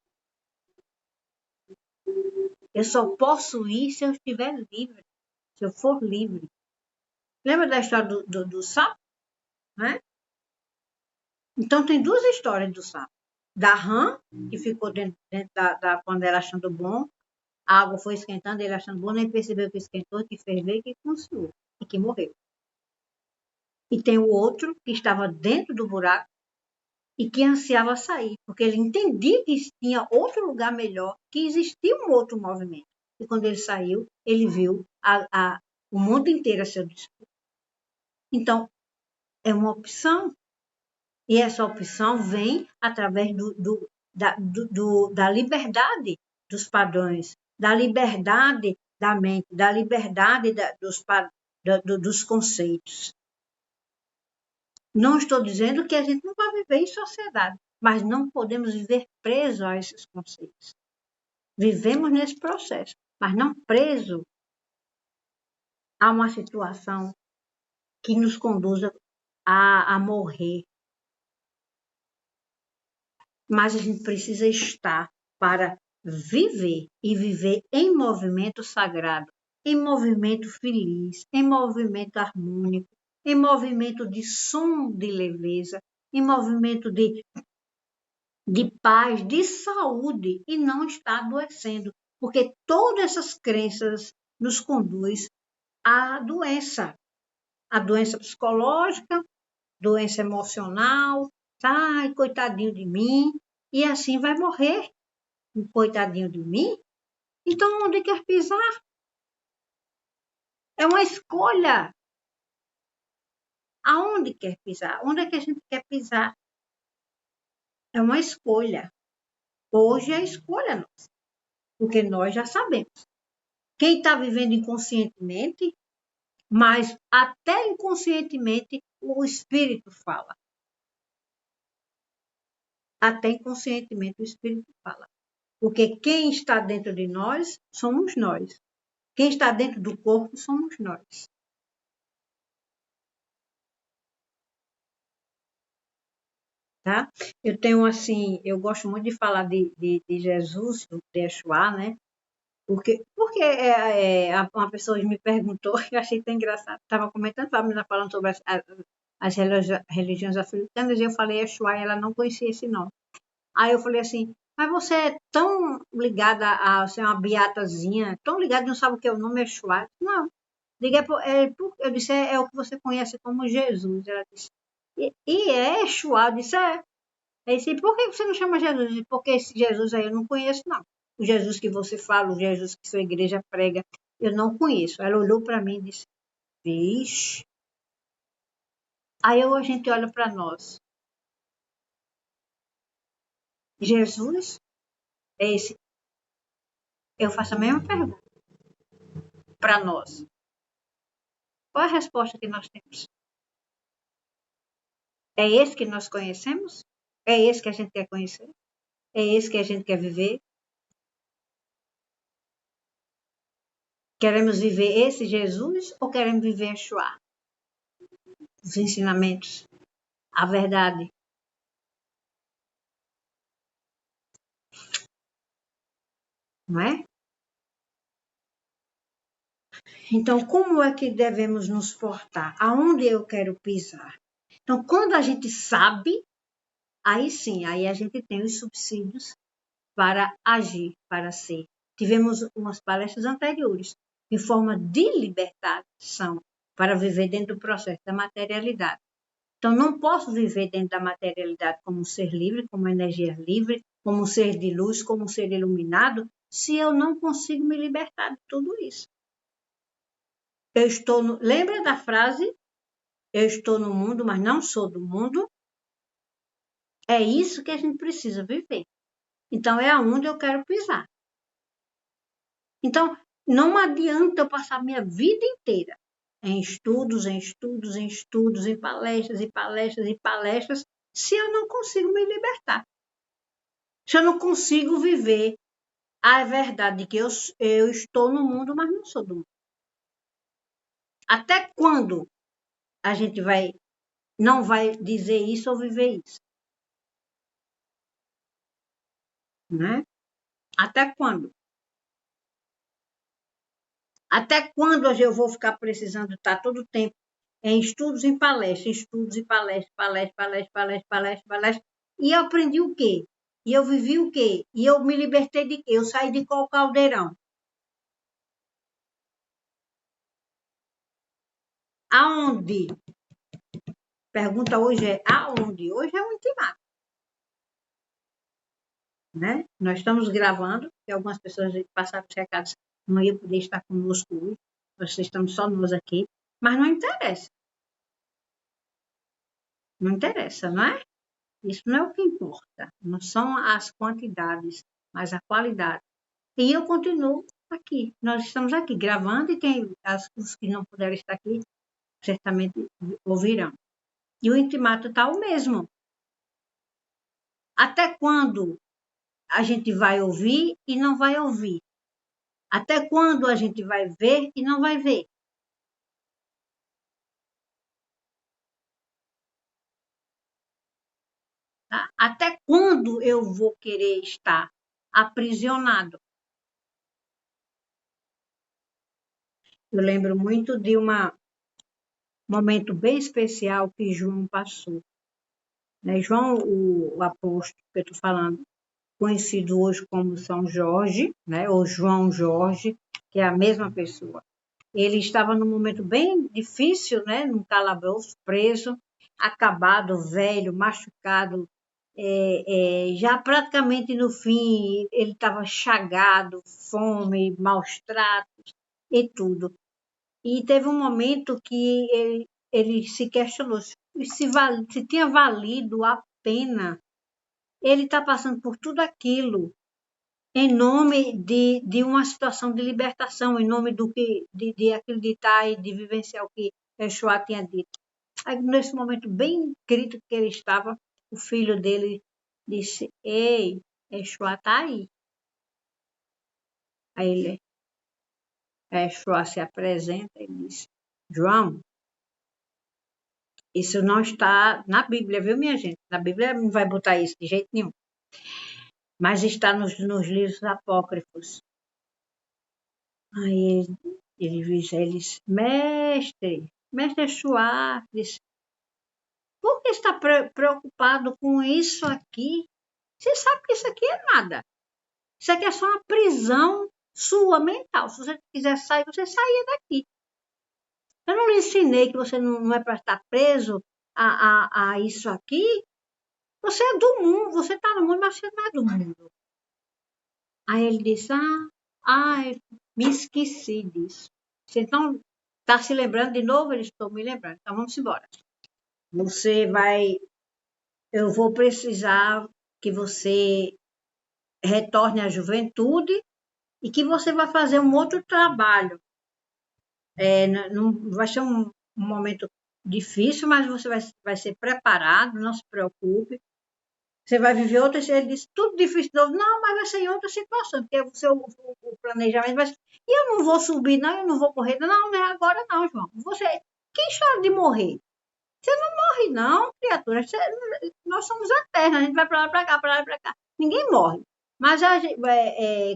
Eu só posso ir se eu estiver livre, se eu for livre. Lembra da história do sapo? Né? Então, tem duas histórias do sapo. Da rã, que ficou dentro da panela achando bom, a água foi esquentando, ele achando bom, nem percebeu que esquentou, que ferveu, que consumou e que morreu. E tem o outro que estava dentro do buraco e que ansiava sair, porque ele entendia que tinha outro lugar melhor, que existia um outro movimento. E quando ele saiu, ele viu o mundo inteiro a seu dispor. Então, é uma opção. E essa opção vem através da liberdade dos padrões, da liberdade da mente, da liberdade dos conceitos. Não estou dizendo que a gente não vai viver em sociedade, mas não podemos viver presos a esses conceitos. Vivemos nesse processo, mas não preso a uma situação que nos conduza a morrer. Mas a gente precisa estar para viver e viver em movimento sagrado, em movimento feliz, em movimento harmônico, em movimento de som de leveza, em movimento de paz, de saúde e não estar adoecendo, porque todas essas crenças nos conduz à doença psicológica, doença emocional, ai, coitadinho de mim, e assim vai morrer, um coitadinho de mim. Então, onde quer pisar? É uma escolha. Aonde quer pisar? Onde é que a gente quer pisar? É uma escolha. Hoje é a escolha nossa, porque nós já sabemos. Quem está vivendo inconscientemente, mas até inconscientemente o espírito fala. Até inconscientemente o espírito fala. Porque quem está dentro de nós somos nós. Quem está dentro do corpo somos nós. Tá? Eu tenho assim, eu gosto muito de falar de Jesus, do Yeshua, né? Porque uma pessoa me perguntou, eu achei tão engraçado, estava comentando, a menina falando sobre as religiões africanas, e eu falei Yeshua, e ela não conhecia esse nome. Aí eu falei assim, mas você é tão ligada a ser uma beatazinha, tão ligada, não sabe o que é o nome Yeshua? Não. Eu disse, é o que você conhece como Jesus. Ela disse, e é Yeshua? Eu disse, é. Aí disse, por que você não chama Jesus? Eu disse, porque esse Jesus aí eu não conheço, não. O Jesus que você fala, o Jesus que sua igreja prega, eu não conheço. Ela olhou para mim e disse, vixe. Aí a gente olha para nós. Jesus É esse. Eu faço a mesma pergunta para nós. Qual é a resposta que nós temos? É esse que nós conhecemos? É esse que a gente quer conhecer? É esse que a gente quer viver? Queremos viver esse Jesus ou queremos viver Yeshua? Os ensinamentos, a verdade. Não é? Então, como é que devemos nos portar? Aonde eu quero pisar? Então, quando a gente sabe, aí sim, aí a gente tem os subsídios para agir, para ser. Tivemos umas palestras anteriores, em forma de libertação, para viver dentro do processo da materialidade. Então, não posso viver dentro da materialidade como um ser livre, como uma energia livre, como um ser de luz, como um ser iluminado, se eu não consigo me libertar de tudo isso. Lembra da frase? Eu estou no mundo, mas não sou do mundo. É isso que a gente precisa viver. Então, é aonde eu quero pisar. Então, não adianta eu passar minha vida inteira em estudos, em estudos, em estudos, em palestras, e palestras, e palestras, se eu não consigo me libertar. Se eu não consigo viver a verdade de que eu estou no mundo, mas não sou do mundo. Até quando a gente não vai dizer isso ou viver isso? Né? Até quando? Até quando eu vou ficar precisando estar todo o tempo em estudos, em palestras, estudos e palestras, palestras. E eu aprendi o quê? E eu vivi o quê? E eu me libertei de quê? Eu saí de qual caldeirão? Aonde? Pergunta hoje é aonde? Hoje é o intimato. Né? Nós estamos gravando, porque algumas pessoas passaram os recados, não iam poder estar conosco hoje, nós estamos só nós aqui, mas não interessa. Não interessa, não é? Isso não é o que importa, não são as quantidades, mas a qualidade. E eu continuo aqui, nós estamos aqui gravando e os que não puderam estar aqui, certamente ouvirão. E o intimato está o mesmo. Até quando a gente vai ouvir e não vai ouvir? Até quando a gente vai ver e não vai ver? Tá? Até quando eu vou querer estar aprisionado? Eu lembro muito de um momento bem especial que João passou. Né? João, o apóstolo que eu estou falando, conhecido hoje como São Jorge, né? Ou João Jorge, que é a mesma pessoa. Ele estava num momento bem difícil, né? Num calabouço, preso, acabado, velho, machucado, já praticamente no fim, ele estava chagado, fome, maus tratos e tudo. E teve um momento que ele se questionou se tinha valido a pena ele estar passando por tudo aquilo em nome de uma situação de libertação, em nome de acreditar e de vivenciar o que Yeshua tinha dito. Aí, nesse momento bem crítico que ele estava, o filho dele disse: Ei, Yeshua está aí. Aí Yeshua se apresenta e diz: João, isso não está na Bíblia, viu, minha gente? Na Bíblia não vai botar isso de jeito nenhum. Mas está nos livros apócrifos. Aí ele diz: Mestre Yeshua, diz, por que está preocupado com isso aqui? Você sabe que isso aqui é nada. Isso aqui é só uma prisão sua mental. Se você quiser sair, você saia daqui. Eu não lhe ensinei que você não é para estar preso a isso aqui. Você é do mundo, você está no mundo, mas você não é do mundo. Aí ele disse, me esqueci disso. Você então está se lembrando de novo? Ele estou me lembrando. Então vamos embora. Eu vou precisar que você retorne à juventude e que você vai fazer um outro trabalho. Não vai ser um momento difícil, mas você vai ser preparado, não se preocupe. Você vai viver outra, ele disse, tudo difícil de novo. Não, mas vai ser em outra situação, porque o planejamento vai ser, e eu não vou subir, não, eu não vou morrer. Não, não é agora não, João. Quem chora de morrer? Você não morre não, criatura. Nós somos eternos, a gente vai para lá, para cá, para lá, para cá. Ninguém morre. Mas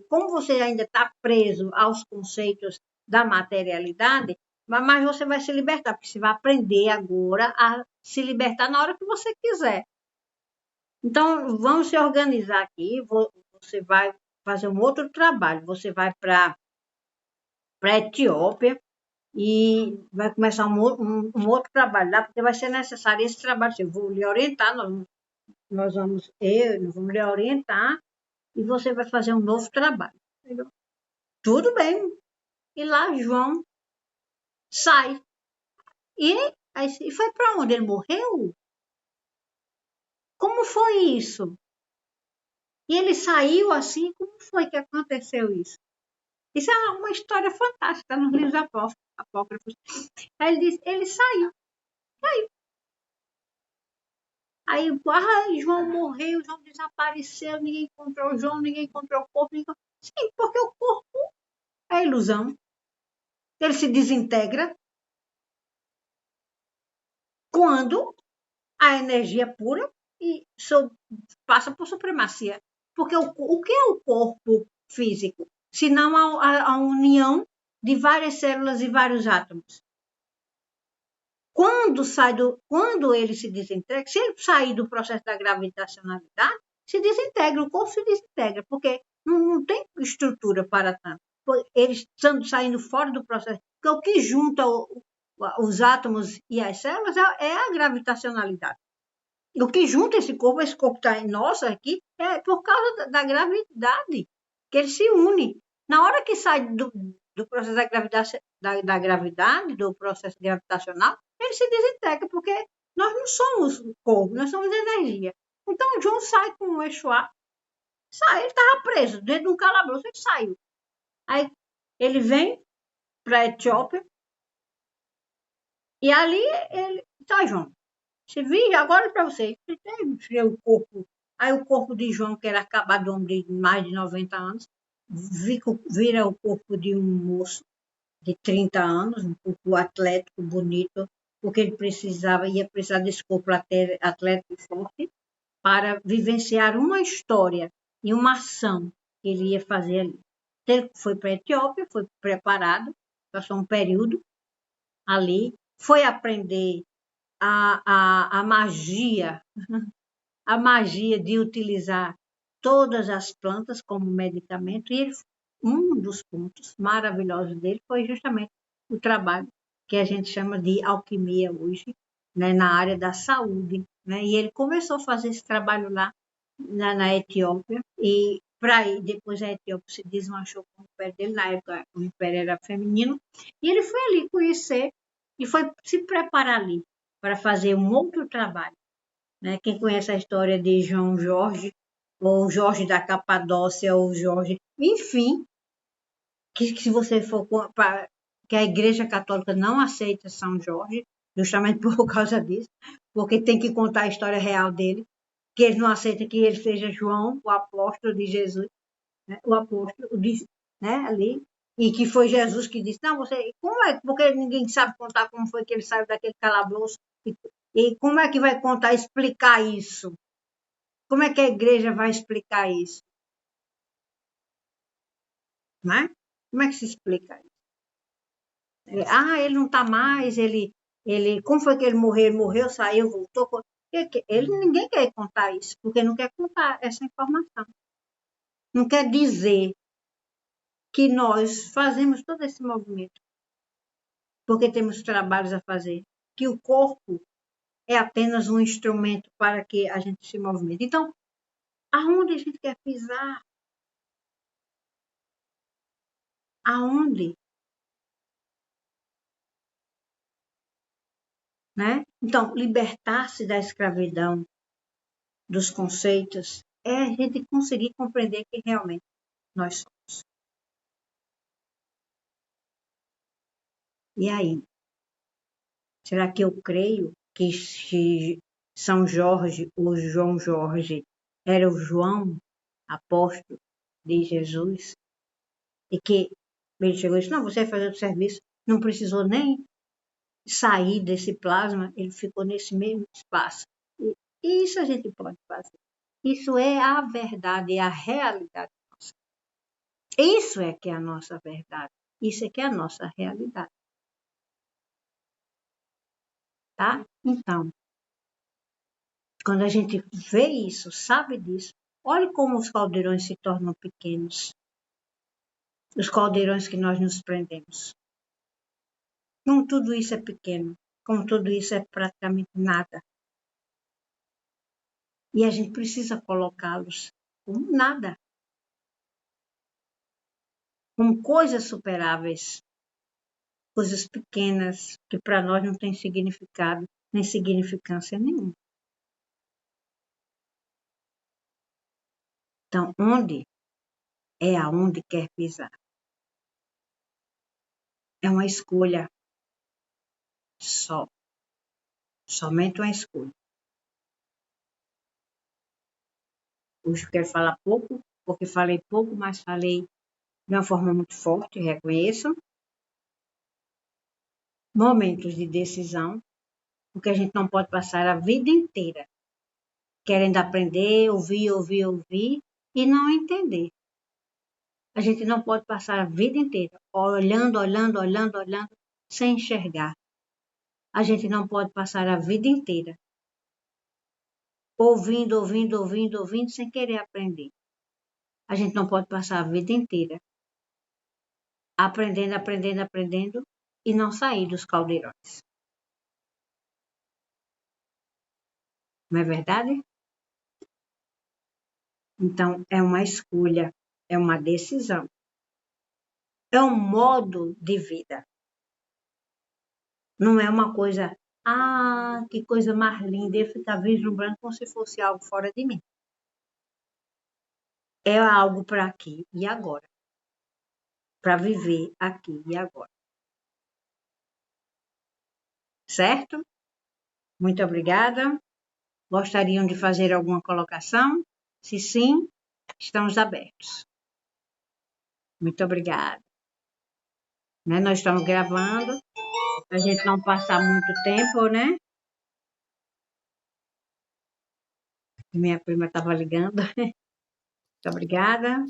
como você ainda está preso aos conceitos da materialidade, mas você vai se libertar, porque você vai aprender agora a se libertar na hora que você quiser. Então, vamos se organizar aqui. Você vai fazer um outro trabalho. Você vai para a Etiópia e vai começar um outro trabalho lá, porque vai ser necessário esse trabalho. Eu vou lhe orientar, nós vamos lhe orientar e você vai fazer um novo trabalho. Entendeu? Tudo bem. E lá João sai. E foi para onde? Ele morreu? Como foi isso? E ele saiu assim? Como foi que aconteceu isso? Isso é uma história fantástica nos livros apócrifos. Aí ele diz, ele saiu. Aí, João morreu, João desapareceu, ninguém encontrou João, ninguém encontrou o corpo. Sim, porque o corpo é ilusão. Ele se desintegra quando a energia pura e passa por supremacia. Porque o que é o corpo físico? Senão a união de várias células e vários átomos. Quando ele se desintegra, se ele sair do processo da gravitacionalidade, se desintegra, o corpo se desintegra, porque não tem estrutura para tanto. Eles estando saindo fora do processo, porque o que junta os átomos e as células é a gravitacionalidade. O que junta esse corpo está em nós aqui, é por causa da gravidade, que ele se une. Na hora que sai do processo da gravidade, do processo gravitacional, ele se desintegra, porque nós não somos corpo, nós somos energia. Então, o João sai com o Exuá, ele estava preso dentro de um calabouço, ele saiu. Aí, ele vem para a Etiópia, e ali ele, tá, João, você viu, agora para você, o corpo, aí o corpo de João, que era acabado de homem de mais de 90 anos, vira o corpo de um moço de 30 anos, um corpo atlético, bonito, porque ele ia precisar desse corpo atlético e forte para vivenciar uma história e uma ação que ele ia fazer ali. Ele foi para a Etiópia, foi preparado, passou um período ali, foi aprender a magia de utilizar todas as plantas como medicamento, e um dos pontos maravilhosos dele foi justamente o trabalho que a gente chama de alquimia hoje, né, na área da saúde. Né? E ele começou a fazer esse trabalho lá na Etiópia, e depois a Etiópia se desmanchou com o império dele, na época o império era feminino, e ele foi ali conhecer e foi se preparar ali para fazer um outro trabalho. Né? Quem conhece a história de João Jorge, ou Jorge da Capadócia, ou Jorge, enfim, que se você for para que a Igreja Católica não aceita São Jorge, justamente por causa disso, porque tem que contar a história real dele, que eles não aceitam que ele seja João, o apóstolo de Jesus, né? O apóstolo de, né, ali, e que foi Jesus que disse, não, como é, porque ninguém sabe contar como foi que ele saiu daquele calabouço, e como é que vai contar, explicar isso? Como é que a igreja vai explicar isso? Né? Como é que se explica isso? Ele não está mais, como foi que ele morreu? Ele morreu, saiu, voltou. Ninguém quer contar isso, porque não quer contar essa informação. Não quer dizer que nós fazemos todo esse movimento, porque temos trabalhos a fazer, que o corpo é apenas um instrumento para que a gente se movimente. Então, aonde a gente quer pisar? Aonde? Né? Então, libertar-se da escravidão, dos conceitos, é a gente conseguir compreender que realmente nós somos. E aí? Será que eu creio que São Jorge ou João Jorge era o João, apóstolo de Jesus, e que ele chegou e disse, não, você vai fazer o serviço, não precisou nem sair desse plasma, ele ficou nesse mesmo espaço. E isso a gente pode fazer. Isso é a verdade, é a realidade nossa. Isso é que é a nossa verdade. Isso é que é a nossa realidade. Tá? Então, quando a gente vê isso, sabe disso, olhe como os caldeirões se tornam pequenos. Os caldeirões que nós nos prendemos. Como tudo isso é pequeno, como tudo isso é praticamente nada. E a gente precisa colocá-los como nada, como coisas superáveis, coisas pequenas que para nós não têm significado nem significância nenhuma. Então, onde é aonde quer pisar? É uma escolha só, somente uma escolha. Hoje eu quero falar pouco, porque falei pouco, mas falei de uma forma muito forte, reconheço. Momentos de decisão, porque a gente não pode passar a vida inteira querendo aprender, ouvir e não entender. A gente não pode passar a vida inteira olhando, sem enxergar. A gente não pode passar a vida inteira ouvindo, sem querer aprender. A gente não pode passar a vida inteira aprendendo e não sair dos caldeirões. Não é verdade? Então, é uma escolha, é uma decisão, é um modo de vida. Não é uma coisa, que coisa mais linda, eu ficar vislumbrando como se fosse algo fora de mim. É algo para aqui e agora, para viver aqui e agora. Certo? Muito obrigada. Gostariam de fazer alguma colocação? Se sim, estamos abertos. Muito obrigada. Né? Nós estamos gravando, para a gente não passar muito tempo, né? Minha prima estava ligando. Muito obrigada.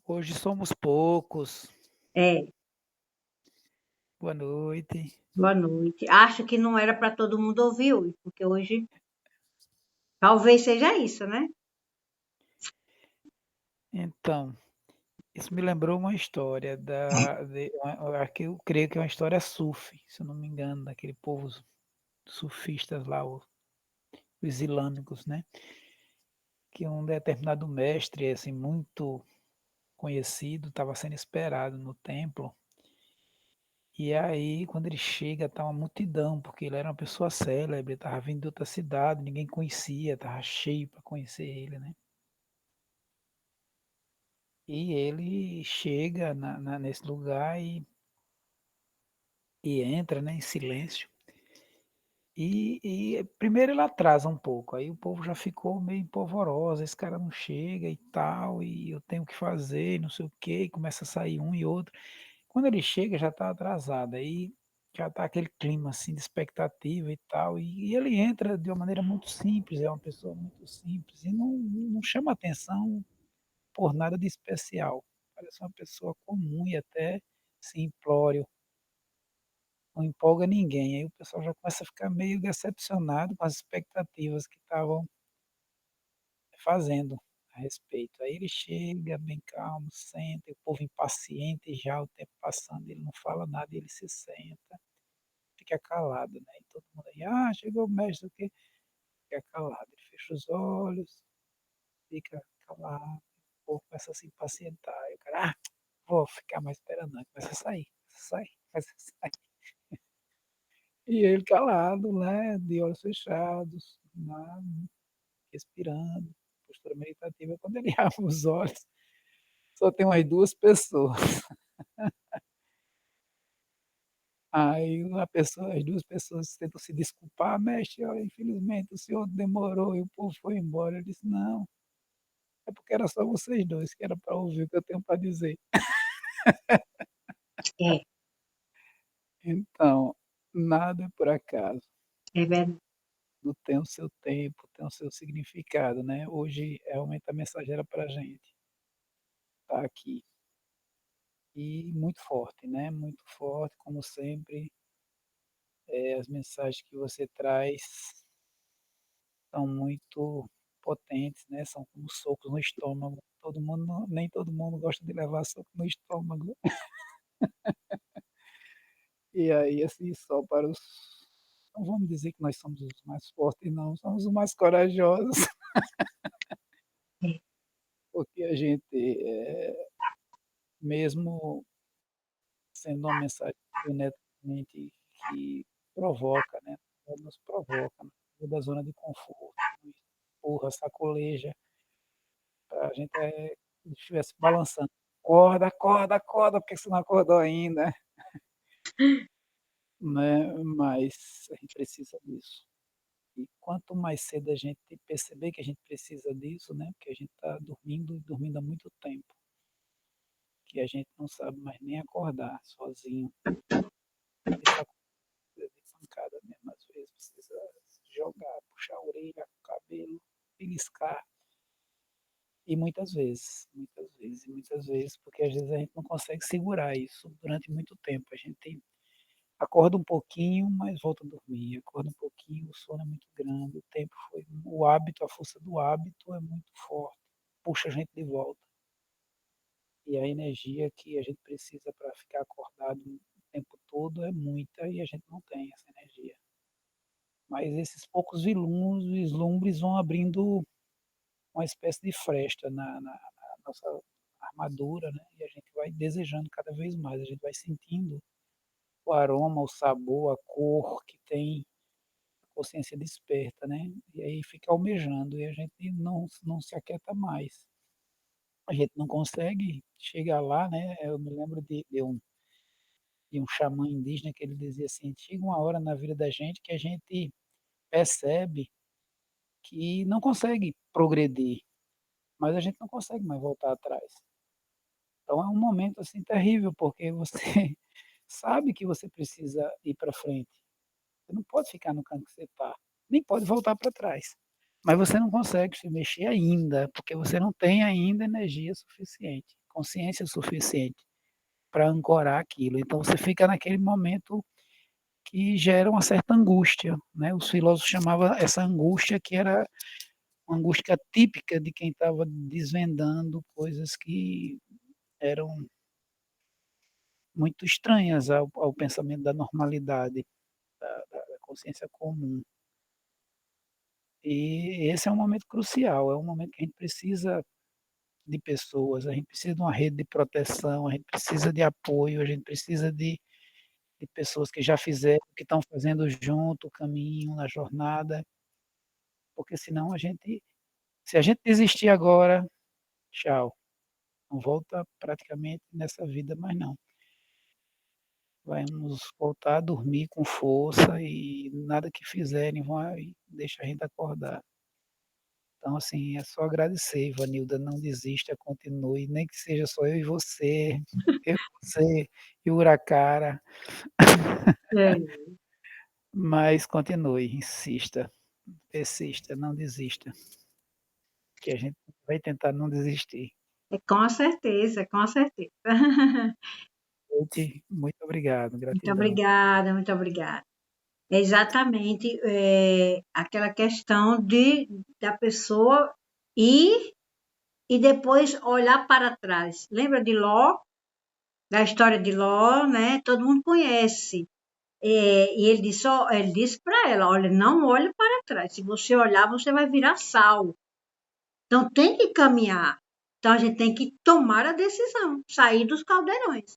Hoje somos poucos. É, Boa noite. boa noite. Acho que não era para todo mundo ouvir, porque hoje talvez seja isso, né? Então, isso me lembrou uma história que eu creio que é uma história sufi, se eu não me engano, daquele povo sufistas lá, os islâmicos, né? Que um determinado mestre, assim, muito conhecido, estava sendo esperado no templo. E aí, quando ele chega, tá uma multidão, porque ele era uma pessoa célebre, estava vindo de outra cidade, ninguém conhecia, estava cheio para conhecer ele, né? E ele chega nesse lugar e entra, né, em silêncio. E primeiro ele atrasa um pouco, aí o povo já ficou meio empolvoroso, esse cara não chega e tal, e eu tenho que fazer, não sei o quê, e começa a sair um e outro. Quando ele chega já está atrasado, aí já está aquele clima assim de expectativa e tal, e ele entra de uma maneira muito simples, é uma pessoa muito simples, e não chama atenção por nada de especial. Parece uma pessoa comum e até simplório, não empolga ninguém. Aí o pessoal já começa a ficar meio decepcionado com as expectativas que estavam fazendo a respeito. Aí ele chega bem calmo, senta, e o povo impaciente já, o tempo passando, ele não fala nada, ele se senta, fica calado, né? E todo mundo aí, chegou o mestre, o quê? Fica calado, ele fecha os olhos, fica calado, o povo começa a se impacientar. E o cara, vou ficar mais esperando, não. Começa a sair, começa a sair. E ele calado, né, de olhos fechados, lá, respirando, postura meditativa. Quando ele abre os olhos, só tem umas 2 pessoas. Aí as 2 pessoas tentam se desculpar: "Mestre, olha, infelizmente o senhor demorou e o povo foi embora". Eu disse: "Não, é porque era só vocês 2 que era para ouvir o que eu tenho para dizer". É, Então, nada é por acaso, é verdade. tudo tem o seu tempo, tem o seu significado, né. Hoje, realmente a mensagem era pra gente estar aqui. E muito forte, né, muito forte, como sempre, as mensagens que você traz são muito potentes, né, são como socos no estômago. Todo mundo nem todo mundo gosta de levar soco no estômago. E aí, assim, só para os não vamos dizer que nós somos os mais fortes não, somos os mais corajosos, É, porque a gente, mesmo sendo uma mensagem honestamente que provoca, né, nos provoca, né, da zona de conforto, nos empurra, sacoleja, a gente estivesse balançando. "Acorda, acorda, acorda, por que você não acordou ainda?", né, mas a gente precisa disso. E quanto mais cedo a gente perceber que a gente precisa disso, né, porque a gente está dormindo e dormindo há muito tempo, que a gente não sabe mais nem acordar sozinho. Essa coisa de pancada mesmo, às vezes precisa jogar, puxar a orelha, o cabelo, beliscar. E muitas vezes, porque às vezes a gente não consegue segurar isso durante muito tempo. A gente acorda um pouquinho, mas volta a dormir, acorda um pouquinho, o sono é muito grande, o hábito, a força do hábito é muito forte, puxa a gente de volta. E a energia que a gente precisa para ficar acordado o tempo todo é muita e a gente não tem essa energia. Mas esses poucos vislumbres vão abrindo uma espécie de fresta na nossa armadura, né? E a gente vai desejando cada vez mais, a gente vai sentindo o aroma, o sabor, a cor que tem, a consciência desperta, né? E aí fica almejando e a gente não se aquieta mais. A gente não consegue chegar lá, né? Eu me lembro de um xamã indígena que ele dizia assim: chega uma hora na vida da gente que a gente percebe que não consegue progredir, mas a gente não consegue mais voltar atrás. Então é um momento assim terrível, porque você sabe que você precisa ir para frente. Você não pode ficar no canto que você está, nem pode voltar para trás. Mas você não consegue se mexer ainda, porque você não tem ainda energia suficiente, consciência suficiente para ancorar aquilo. Então você fica naquele momento que gera uma certa angústia, né? Os filósofos chamavam essa angústia que era uma angústia típica de quem estava desvendando coisas que eram muito estranhas ao pensamento da normalidade, da consciência comum. E esse é um momento crucial, é um momento que a gente precisa de pessoas, a gente precisa de uma rede de proteção, a gente precisa de apoio, a gente precisa de pessoas que já fizeram, que estão fazendo junto o caminho, na jornada, porque senão se a gente desistir agora, tchau, não volta praticamente nessa vida mais não. Vamos voltar a dormir com força e nada que fizerem vai deixar a gente acordar. Então, assim, é só agradecer, Ivanilda, não desista, continue, nem que seja só eu e você e o Uracara, é, mas continue, insista, persista, não desista, que a gente vai tentar não desistir. com certeza, com certeza. Muito obrigado, Muito gratidão. obrigada, muito obrigada. É exatamente aquela questão da pessoa ir e depois olhar para trás. Lembra de Ló? Da história de Ló, né? Todo mundo conhece. E ele disse para ela, olha, não olhe para trás. Se você olhar, você vai virar sal. Então tem que caminhar. Então a gente tem que tomar a decisão, sair dos caldeirões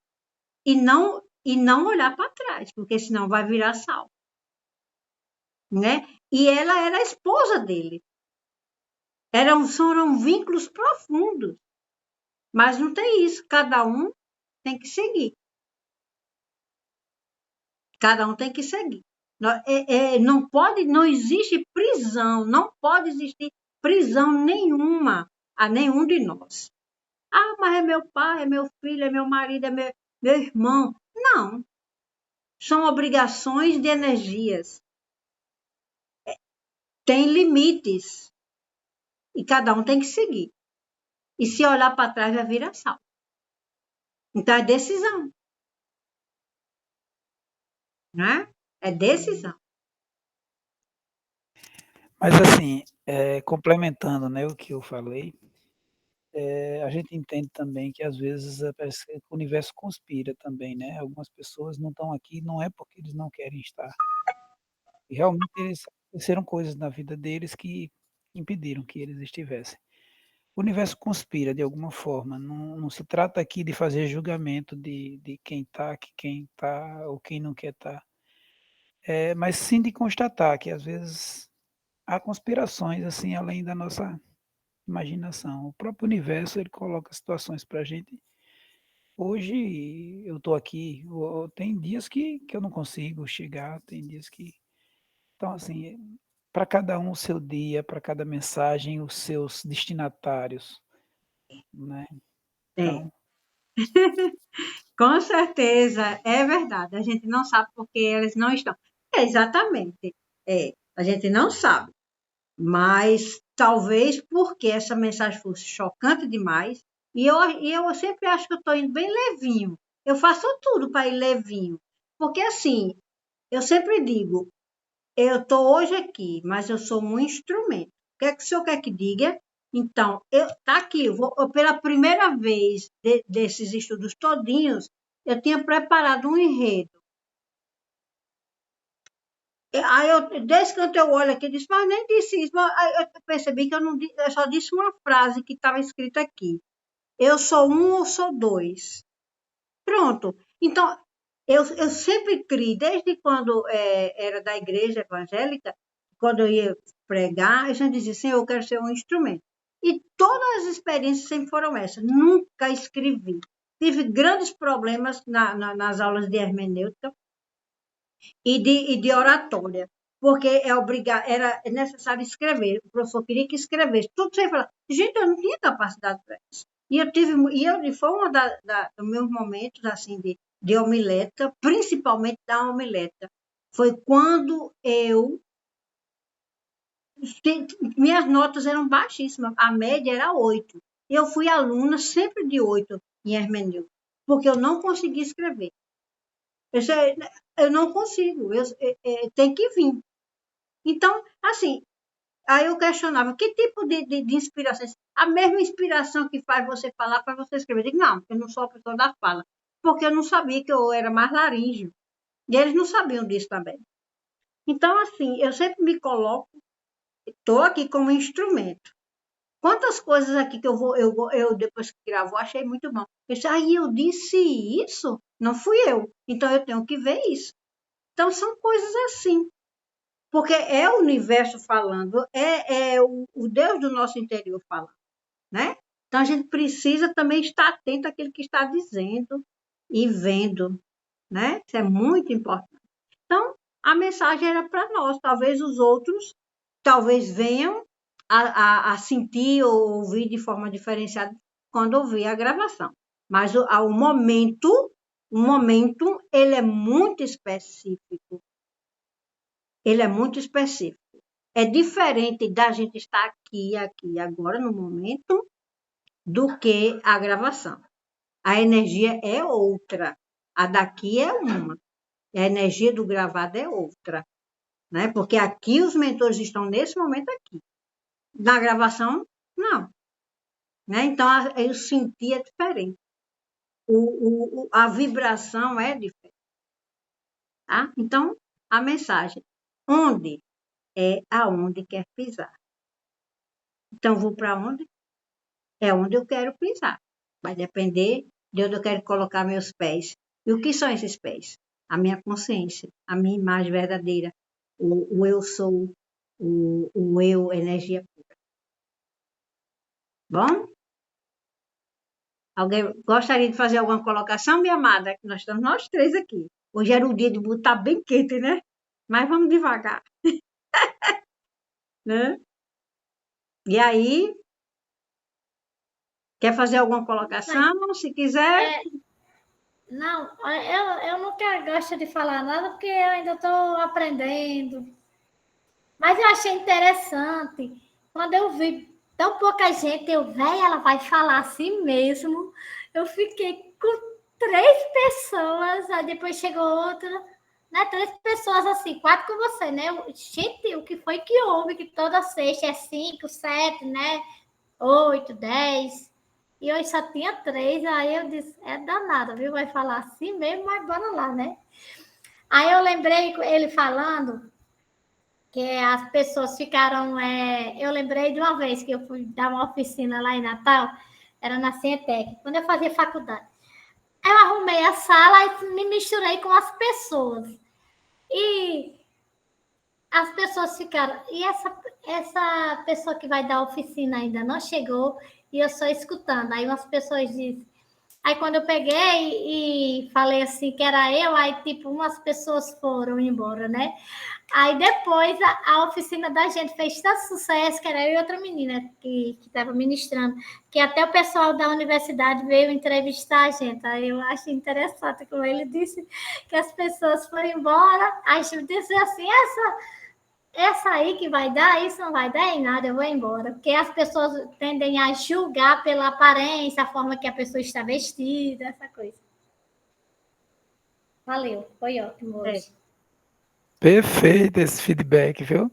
e não olhar para trás, porque senão vai virar sal. né? E ela era a esposa dele. Foram vínculos profundos. Mas não tem isso, cada um tem que seguir. Cada um tem que seguir. Não pode, não existe prisão, não pode existir prisão nenhuma a nenhum de nós. Ah, mas é meu pai, é meu filho, é meu marido, é meu irmão. Não. São obrigações de energias. Tem limites. E cada um tem que seguir. E se olhar para trás, vai virar sal. Então é decisão. Né? É decisão. Mas assim, complementando, né, o que eu falei, a gente entende também que às vezes parece que o universo conspira também, né? Algumas pessoas não estão aqui, não é porque eles não querem estar. E realmente eles aconteceram coisas na vida deles que impediram que eles estivessem. O universo conspira de alguma forma. Não se trata aqui de fazer julgamento de quem está, que quem está ou quem não quer estar. Mas sim de constatar que às vezes há conspirações assim além da nossa imaginação. O próprio universo ele coloca situações para a gente. Hoje eu estou aqui, tem dias que eu não consigo chegar, tem dias que. Então, assim, para cada um o seu dia, para cada mensagem, os seus destinatários, né? É. Então, Com certeza, é verdade. A gente não sabe porque eles não estão. Exatamente. A gente não sabe. Mas talvez porque essa mensagem fosse chocante demais. E eu sempre acho que eu estou indo bem levinho. Eu faço tudo para ir levinho. Porque assim, eu sempre digo, eu estou hoje aqui, mas eu sou um instrumento. O que é que o senhor quer que diga? Então, tá aqui, pela primeira vez desses estudos todinhos, eu tinha preparado um enredo. Aí desde que eu olho aqui, eu disse, mas nem disse isso. Aí eu percebi que eu só disse uma frase que estava escrita aqui. Eu sou um ou sou dois. Pronto. Então, eu sempre criei, desde quando era da igreja evangélica, quando eu ia pregar, eu sempre dizia, Senhor, eu quero ser um instrumento. E todas as experiências sempre foram essas. Nunca escrevi. Tive grandes problemas nas aulas de hermenêutica e de oratória, porque era necessário escrever. O professor queria que escrevesse. Tudo sem falar. Gente, eu não tinha capacidade para isso. Foi dos meus momentos assim de homilética, principalmente da homilética, foi quando minhas notas eram baixíssimas, a média era 8. Eu fui aluna sempre de 8 em hermenêutica, porque eu não conseguia escrever. Eu não consigo, tem que vir. Então, assim, aí eu questionava, que tipo de inspiração? A mesma inspiração que faz você falar, faz você escrever. Eu digo, não, eu não sou a pessoa da fala, porque eu não sabia que eu era mais laríngeo. E eles não sabiam disso também. Então, assim, eu sempre me coloco, estou aqui como instrumento. Quantas coisas aqui que eu depois que gravou, achei muito bom. Eu disse, aí eu disse isso? Não fui eu. Então, eu tenho que ver isso. Então, são coisas assim. Porque é o universo falando, é o Deus do nosso interior falando, né? Então a gente precisa também estar atento àquilo que está dizendo e vendo, né? Isso é muito importante. Então, a mensagem era para nós, talvez os outros, talvez venham a sentir ou ouvir de forma diferenciada quando ouvir a gravação. Mas o momento, ele é muito específico. Ele é muito específico. É diferente da gente estar aqui, agora, no momento, do que a gravação. A energia é outra. A daqui é uma. A energia do gravado é outra. Né? Porque aqui os mentores estão nesse momento aqui. Na gravação, não. Né? Então, eu senti é diferente. A vibração é diferente. Tá? Então, a mensagem. Onde é aonde quer pisar. Então, vou para onde? É onde eu quero pisar. Vai depender de onde eu quero colocar meus pés. E o que são esses pés? A minha consciência, a minha imagem verdadeira, o eu sou, o eu energia pura. Bom? Alguém gostaria de fazer alguma colocação, minha amada? Que nós estamos nós três aqui. Hoje era o dia de botar bem quente, né? Mas vamos devagar, né? E aí, quer fazer alguma colocação? Se quiser. É, não, eu nunca gosto de falar nada porque eu ainda estou aprendendo. Mas eu achei interessante. Quando eu vi tão pouca gente, véi, ela vai falar assim mesmo. Eu fiquei com 3 pessoas, aí depois chegou outra, né? 3 pessoas assim, 4 com você, né? Gente, o que foi que houve? Que toda sexta é 5, 7, né? 8, 10. E hoje só tinha 3, aí eu disse, é danado, viu? Vai falar assim mesmo, mas bora lá, né? Aí eu lembrei ele falando que as pessoas ficaram. Eu lembrei de uma vez que eu fui dar uma oficina lá em Natal, era na Cientec, quando eu fazia faculdade. Eu arrumei a sala e me misturei com as pessoas. E as pessoas ficaram. E essa pessoa que vai dar a oficina ainda não chegou, e eu só escutando. Aí umas pessoas dizem. Aí quando eu peguei e falei assim que era eu, aí tipo umas pessoas foram embora, né? Aí depois a oficina da gente fez tanto sucesso, que era eu e outra menina que estava ministrando, que até o pessoal da universidade veio entrevistar a gente. Aí eu acho interessante como ele disse que as pessoas foram embora. Aí a gente disse assim, essa aí que vai dar, isso não vai dar em nada, eu vou embora. Porque as pessoas tendem a julgar pela aparência, a forma que a pessoa está vestida, essa coisa. Valeu, foi ótimo hoje. Perfeito esse feedback, viu?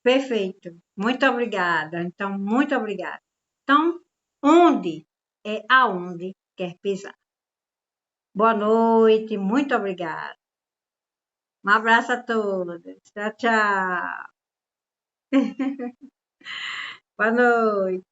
Perfeito. Muito obrigada. Então, muito obrigada. Então, onde é aonde quer pisar. Boa noite, muito obrigada. Um abraço a todos. Tchau, tchau. Boa noite.